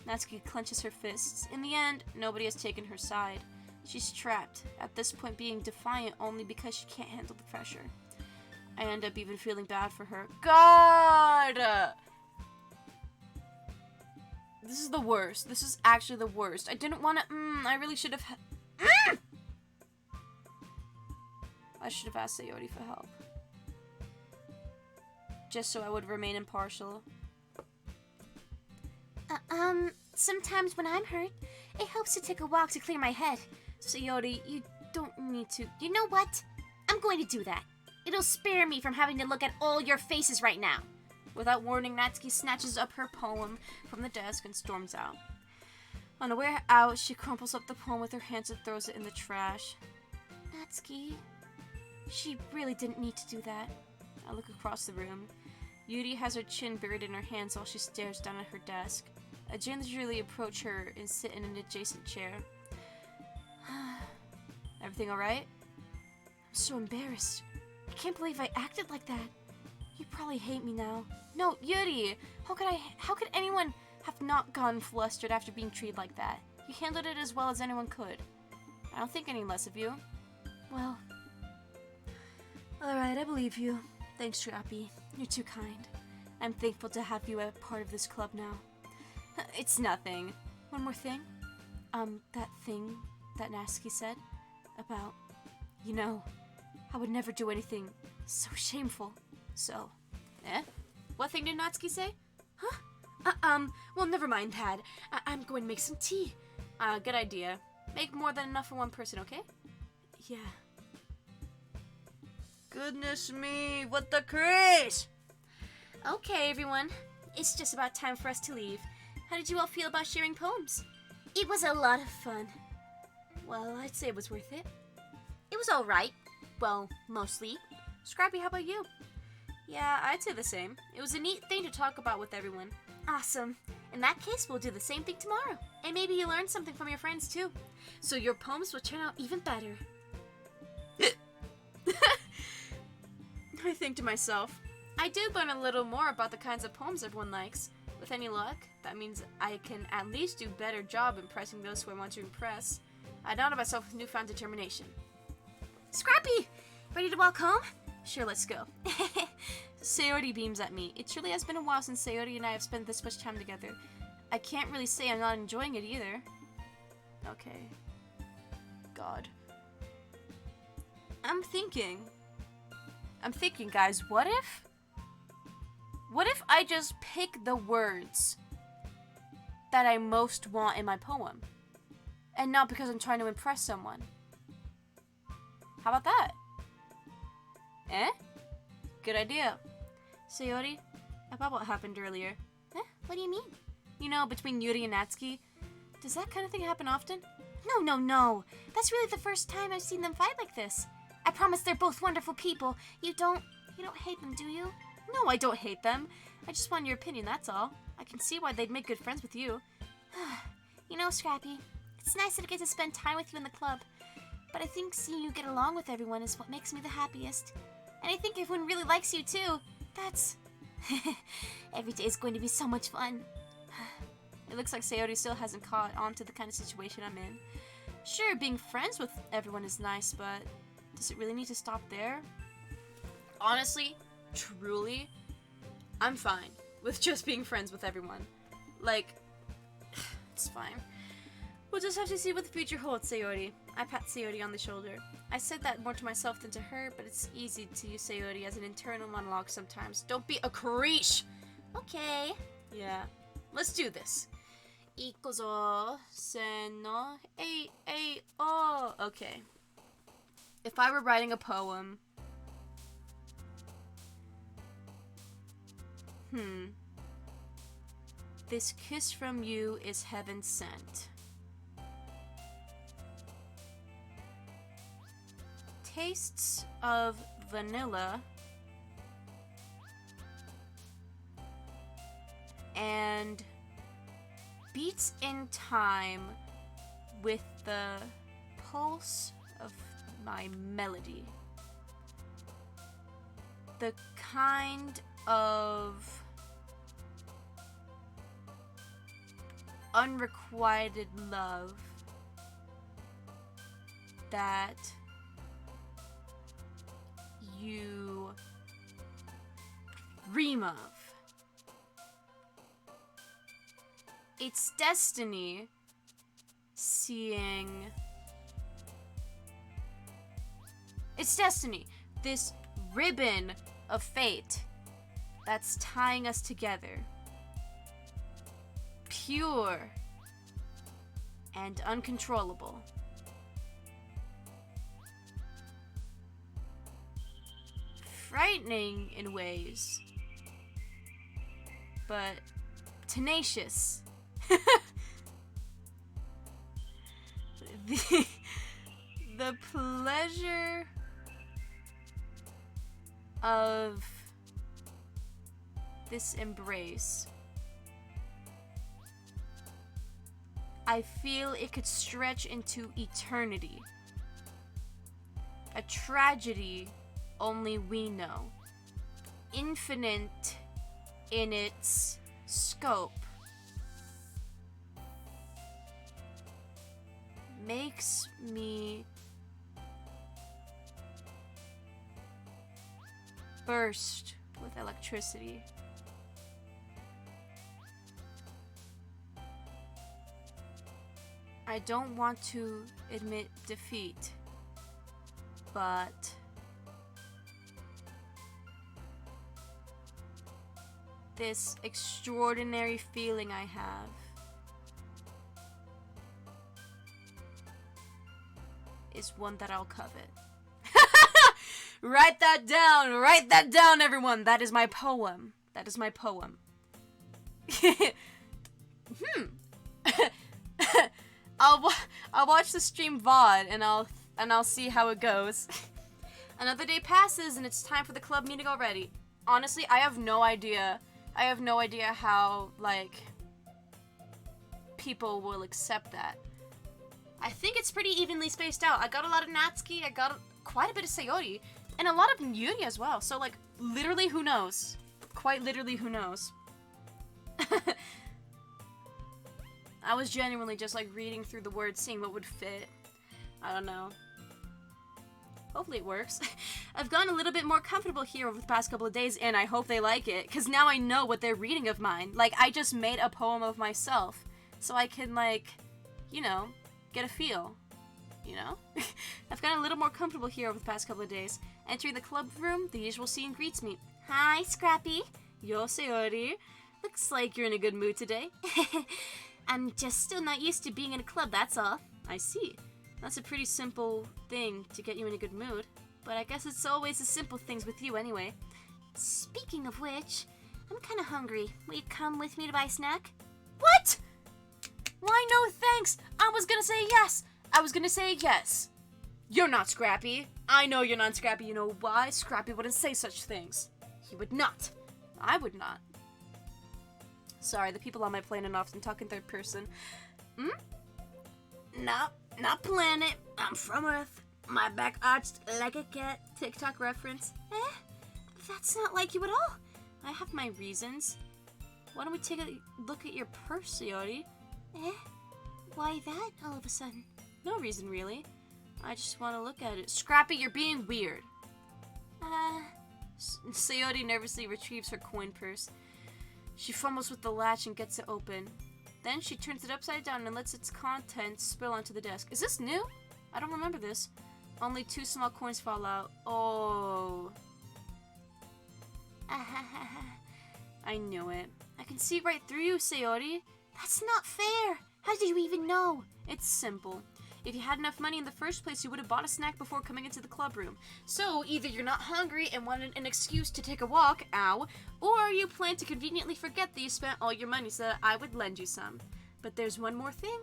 Natsuki clenches her fists. In the end, nobody has taken her side. She's trapped, at this point being defiant only because she can't handle the pressure. I end up even feeling bad for her. God! This is the worst. This is actually the worst. I didn't want to... I really should have... I should have asked Sayori for help. Just so I would remain impartial. Sometimes when I'm hurt, it helps to take a walk to clear my head. Sayori, you don't need to... You know what? I'm going to do that. It'll spare me from having to look at all your faces right now. Without warning, Natsuki snatches up her poem from the desk and storms out. On the way out, she crumples up the poem with her hands and throws it in the trash. Natsuki... She really didn't need to do that. I look across the room. Yuri has her chin buried in her hands while she stares down at her desk. I gingerly approach her and sit in an adjacent chair. Everything alright? I'm so embarrassed. I can't believe I acted like that. You probably hate me now. No, Yuri! How could anyone have not gotten flustered after being treated like that? You handled it as well as anyone could. I don't think any less of you. Well... Alright, I believe you. Thanks, Scrappy. You're too kind. I'm thankful to have you a part of this club now. It's nothing. One more thing. That thing that Natsuki said about, you know, I would never do anything so shameful. So, What thing did Natsuki say? Huh? Well, never mind, Dad. I'm going to make some tea. Good idea. Make more than enough for one person, okay? Yeah. Goodness me, what the CREESH? Okay, everyone. It's just about time for us to leave. How did you all feel about sharing poems? It was a lot of fun. Well, I'd say it was worth it. It was alright. Well, mostly. Scrappy, how about you? Yeah, I'd say the same. It was a neat thing to talk about with everyone. Awesome. In that case, we'll do the same thing tomorrow. And maybe you learned something from your friends, too. So your poems will turn out even better. I think to myself, I did learn a little more about the kinds of poems everyone likes. With any luck, that means I can at least do a better job impressing those who I want to impress. I nodded myself with newfound determination. Scrappy! Ready to walk home? Sure, let's go. Sayori beams at me. It truly has been a while since Sayori and I have spent this much time together. I can't really say I'm not enjoying it either. Okay. God. I'm thinking, guys, what if I just pick the words that I most want in my poem? And not because I'm trying to impress someone. How about that? Eh? Good idea. Sayori, about what happened earlier. What do you mean? You know, between Yuri and Natsuki. Does that kind of thing happen often? No. That's really the first time I've seen them fight like this. I promise they're both wonderful people. You don't hate them, do you? No, I don't hate them. I just want your opinion, that's all. I can see why they'd make good friends with you. You know, Scrappy, it's nice that I get to spend time with you in the club. But I think seeing you get along with everyone is what makes me the happiest. And I think everyone really likes you too. That's... Every day is going to be so much fun. It looks like Sayori still hasn't caught on to the kind of situation I'm in. Sure, being friends with everyone is nice, but does it really need to stop there? Honestly, truly, I'm fine with just being friends with everyone. Like, it's fine. We'll just have to see what the future holds, Sayori. I pat Sayori on the shoulder. I said that more to myself than to her, but it's easy to use Sayori as an internal monologue sometimes. Don't be a CREESH! Okay. Yeah. Let's do this. Ikozo, seno, ei, oh. Okay. If I were writing a poem... This kiss from you is heaven sent. Tastes of vanilla and beats in time with the pulse of my melody. The kind of unrequited love that you dream of. It's destiny seeing... It's destiny, this ribbon of fate that's tying us together. Pure and uncontrollable. Frightening in ways, but tenacious. The pleasure of this embrace, I feel it could stretch into eternity. A tragedy only we know. Infinite in its scope. Makes me burst with electricity. I don't want to admit defeat, but this extraordinary feeling I have is one that I'll covet. Write that down. Write that down, everyone. That is my poem. That is my poem. I'll watch the stream VOD and I'll see how it goes. Another day passes and it's time for the club meeting already. Honestly, I have no idea. I have no idea how, like, people will accept that. I think it's pretty evenly spaced out. I got a lot of Natsuki, I got quite a bit of Sayori, and a lot of Yuri as well. So, like, literally, who knows? Quite literally, who knows? I was genuinely just, like, reading through the words, seeing what would fit. I don't know. Hopefully it works. I've gotten a little bit more comfortable here over the past couple of days, and I hope they like it, because now I know what they're reading of mine. Like, I just made a poem of myself, so I can, like, you know, get a feel, you know? I've gotten a little more comfortable here over the past couple of days. Entering the club room, the usual scene greets me. Hi, Scrappy. Yo, Sayori. Looks like you're in a good mood today. I'm just still not used to being in a club, that's all. I see. That's a pretty simple thing to get you in a good mood. But I guess it's always the simple things with you anyway. Speaking of which, I'm kinda hungry. Will you come with me to buy a snack? What? Why no thanks? I was gonna say yes. I was gonna say yes. You're not Scrappy. I know you're not Scrappy. You know why? Scrappy wouldn't say such things. He would not. I would not. Sorry, the people on my planet often talk in third person. Not planet. I'm from Earth. My back arched like a cat. TikTok reference. That's not like you at all. I have my reasons. Why don't we take a look at your purse, Sayori? Why that all of a sudden? No reason, really. I just want to look at it. Scrappy, you're being weird. Sayori nervously retrieves her coin purse. She fumbles with the latch and gets it open. Then she turns it upside down and lets its contents spill onto the desk. Is this new? I don't remember this. Only 2 small coins fall out. Oh. I knew it. I can see right through you, Sayori. That's not fair. How did you even know? It's simple. If you had enough money in the first place, you would have bought a snack before coming into the club room. So, either you're not hungry and wanted an excuse to take a walk, ow, or you plan to conveniently forget that you spent all your money so that I would lend you some. But there's one more thing.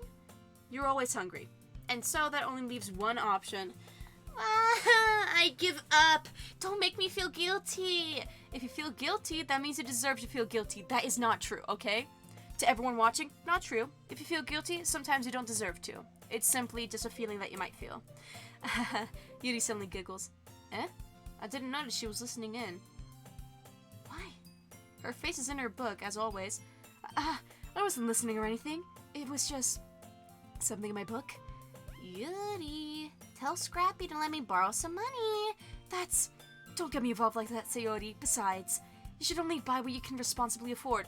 You're always hungry. And so that only leaves one option. I give up. Don't make me feel guilty. If you feel guilty, that means you deserve to feel guilty. That is not true, okay? To everyone watching, not true. If you feel guilty, sometimes you don't deserve to. It's simply just a feeling that you might feel. Yuri suddenly giggles. I didn't notice she was listening in. Why? Her face is in her book, as always. I wasn't listening or anything. It was just something in my book. Yuri, tell Scrappy to let me borrow some money. Don't get me involved like that, Sayori. Besides, you should only buy what you can responsibly afford.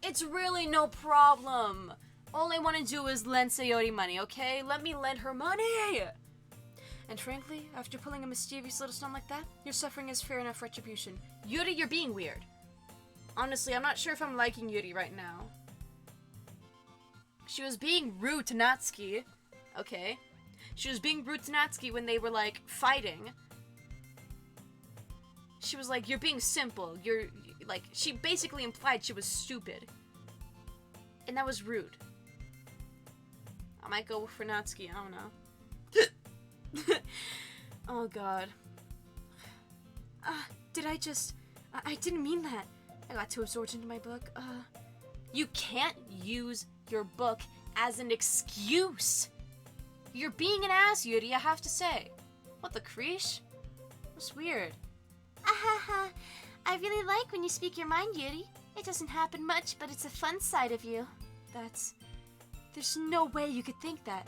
It's really no problem. All I want to do is lend Sayori money, okay? Let me lend her money! And frankly, after pulling a mischievous little stone like that, your suffering is fair enough retribution. Yuri, you're being weird. Honestly, I'm not sure if I'm liking Yuri right now. She was being rude to Natsuki. Okay. She was being rude to Natsuki when they were, like, fighting. She was like, you're being simple. Like, she basically implied she was stupid. And that was rude. I might go for Natsuki, I don't know. Oh god. I didn't mean that. I got too absorbed into my book. You can't use your book as an excuse. You're being an ass, Yuri, I have to say. What, the CREESH? That's weird. I really like when you speak your mind, Yuri. It doesn't happen much, but it's a fun side of you. There's no way you could think that.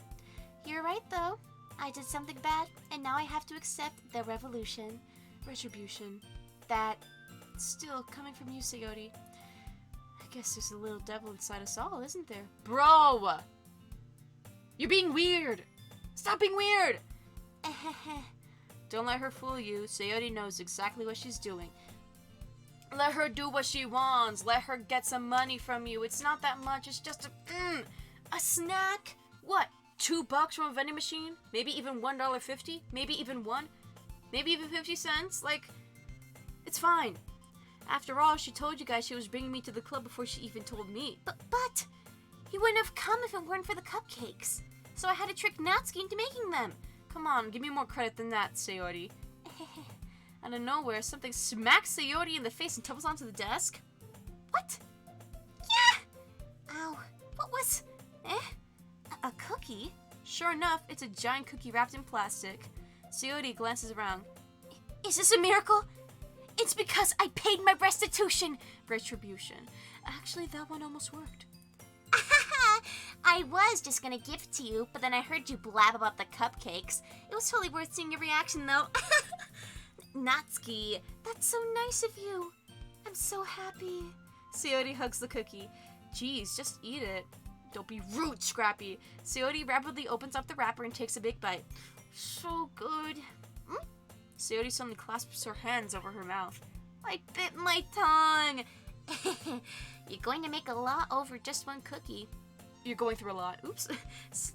You're right, though. I did something bad, and now I have to accept the retribution. That still coming from you, Sayori. I guess there's a little devil inside us all, isn't there? Bro! You're being weird! Stop being weird! Don't let her fool you. Sayori knows exactly what she's doing. Let her do what she wants. Let her get some money from you. It's not that much. It's just a snack. What? $2 from a vending machine? Maybe even $1.50? Maybe even $1? Maybe even 50 cents. Like, it's fine. After all, she told you guys she was bringing me to the club before she even told me. But he wouldn't have come if it weren't for the cupcakes. So I had to trick Natsuki into making them. Come on, give me more credit than that, Sayori. Out of nowhere, something smacks Sayori in the face and tumbles onto the desk. What? Yeah! Ow. What was... A cookie? Sure enough, it's a giant cookie wrapped in plastic. Sayori glances around. Is this a miracle? It's because I paid my restitution. Retribution. Actually, that one almost worked. I was just gonna give it to you, but then I heard you blab about the cupcakes. It was totally worth seeing your reaction, though. Natsuki, that's so nice of you. I'm so happy. Sayori hugs the cookie. Geez, just eat it. Don't be rude, Scrappy. Sayori rapidly opens up the wrapper and takes a big bite. So good. Sayori suddenly clasps her hands over her mouth. I bit my tongue. You're going to make a lot over just one cookie. You're going through a lot. Oops.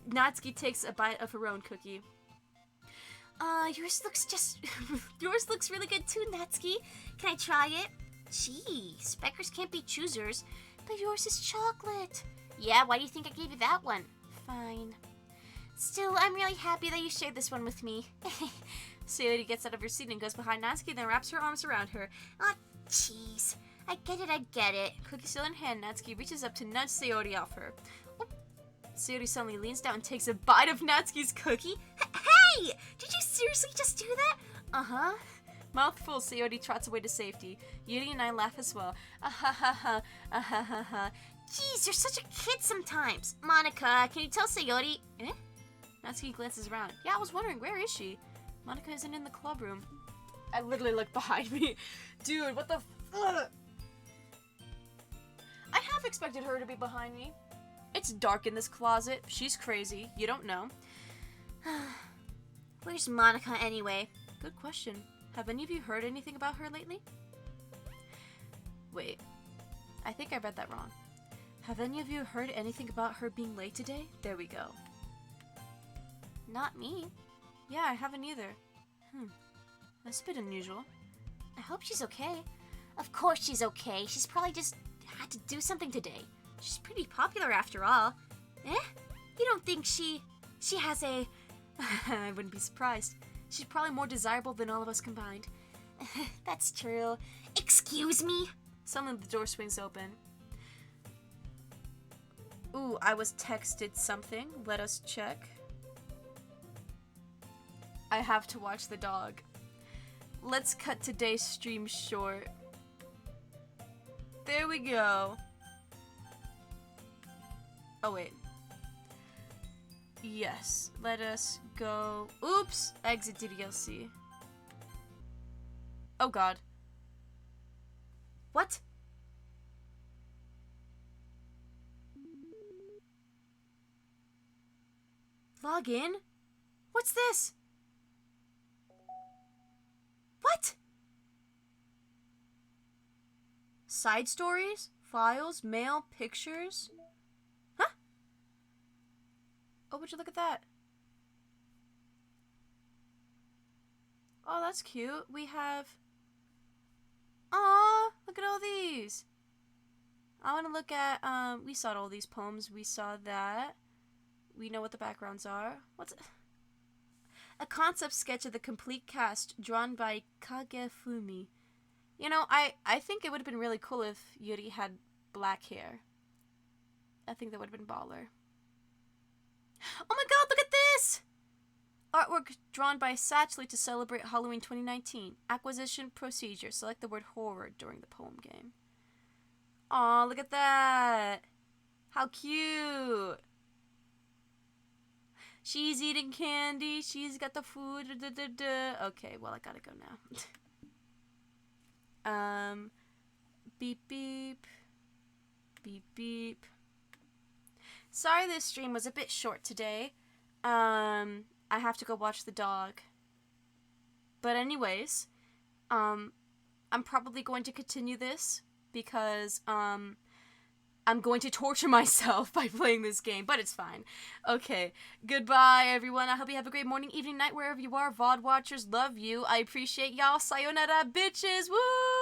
Natsuki takes a bite of her own cookie. Yours looks really good too, Natsuki. Can I try it? Gee, speckers can't be choosers, but yours is chocolate. Yeah, why do you think I gave you that one? Fine. Still, I'm really happy that you shared this one with me. Sayori gets out of her seat and goes behind Natsuki, then wraps her arms around her. Oh, jeez. I get it. Cookie still in hand, Natsuki reaches up to nudge Sayori off her. Oh. Sayori suddenly leans down and takes a bite of Natsuki's cookie. Hey! Did you seriously just do that? Uh-huh. Mouthful, Sayori trots away to safety. Yuri and I laugh as well. Ah-ha-ha-ha. Ah-ha-ha-ha. Jeez, you're such a kid sometimes. Monica, can you tell Sayori? Natsuki glances around. Yeah, I was wondering, where is she? Monica isn't in the club room. I literally look behind me. Dude, what the I half expected her to be behind me. It's dark in this closet. She's crazy. You don't know. Where's Monica anyway? Good question. Have any of you heard anything about her lately? Wait. I think I read that wrong. Have any of you heard anything about her being late today? There we go. Not me. Yeah, I haven't either. That's a bit unusual. I hope she's okay. Of course she's okay. She's probably just had to do something today. She's pretty popular after all. You don't think she has a... I wouldn't be surprised. She's probably more desirable than all of us combined. That's true. Excuse me? Suddenly the door swings open. Ooh, I was texted something. Let us check. I have to watch the dog. Let's cut today's stream short. There we go. Oh, wait. Yes, let us go. Oops! Exit DDLC. Oh god. What? Log in? What's this? What? Side stories? Files? Mail? Pictures? Huh? Oh, would you look at that? Oh, that's cute. We have... Aw, look at all these. I want to look at, we saw all these poems. We saw that. We know what the backgrounds are. What's... A concept sketch of the complete cast drawn by Kagefumi. You know, I think it would have been really cool if Yuri had black hair. I think that would have been baller. Oh my god, look at this! Artwork drawn by Satchley to celebrate Halloween 2019. Acquisition procedure. Select the word horror during the poem game. Aw, look at that! How cute! She's eating candy. She's got the food. Okay, well, I gotta go now. Beep, beep. Beep, beep. Sorry this stream was a bit short today. I have to go watch the dog. But anyways, I'm probably going to continue this because, I'm going to torture myself by playing this game, but it's fine. Okay, goodbye, everyone. I hope you have a great morning, evening, night, wherever you are. VOD watchers, love you. I appreciate y'all. Sayonara, bitches. Woo!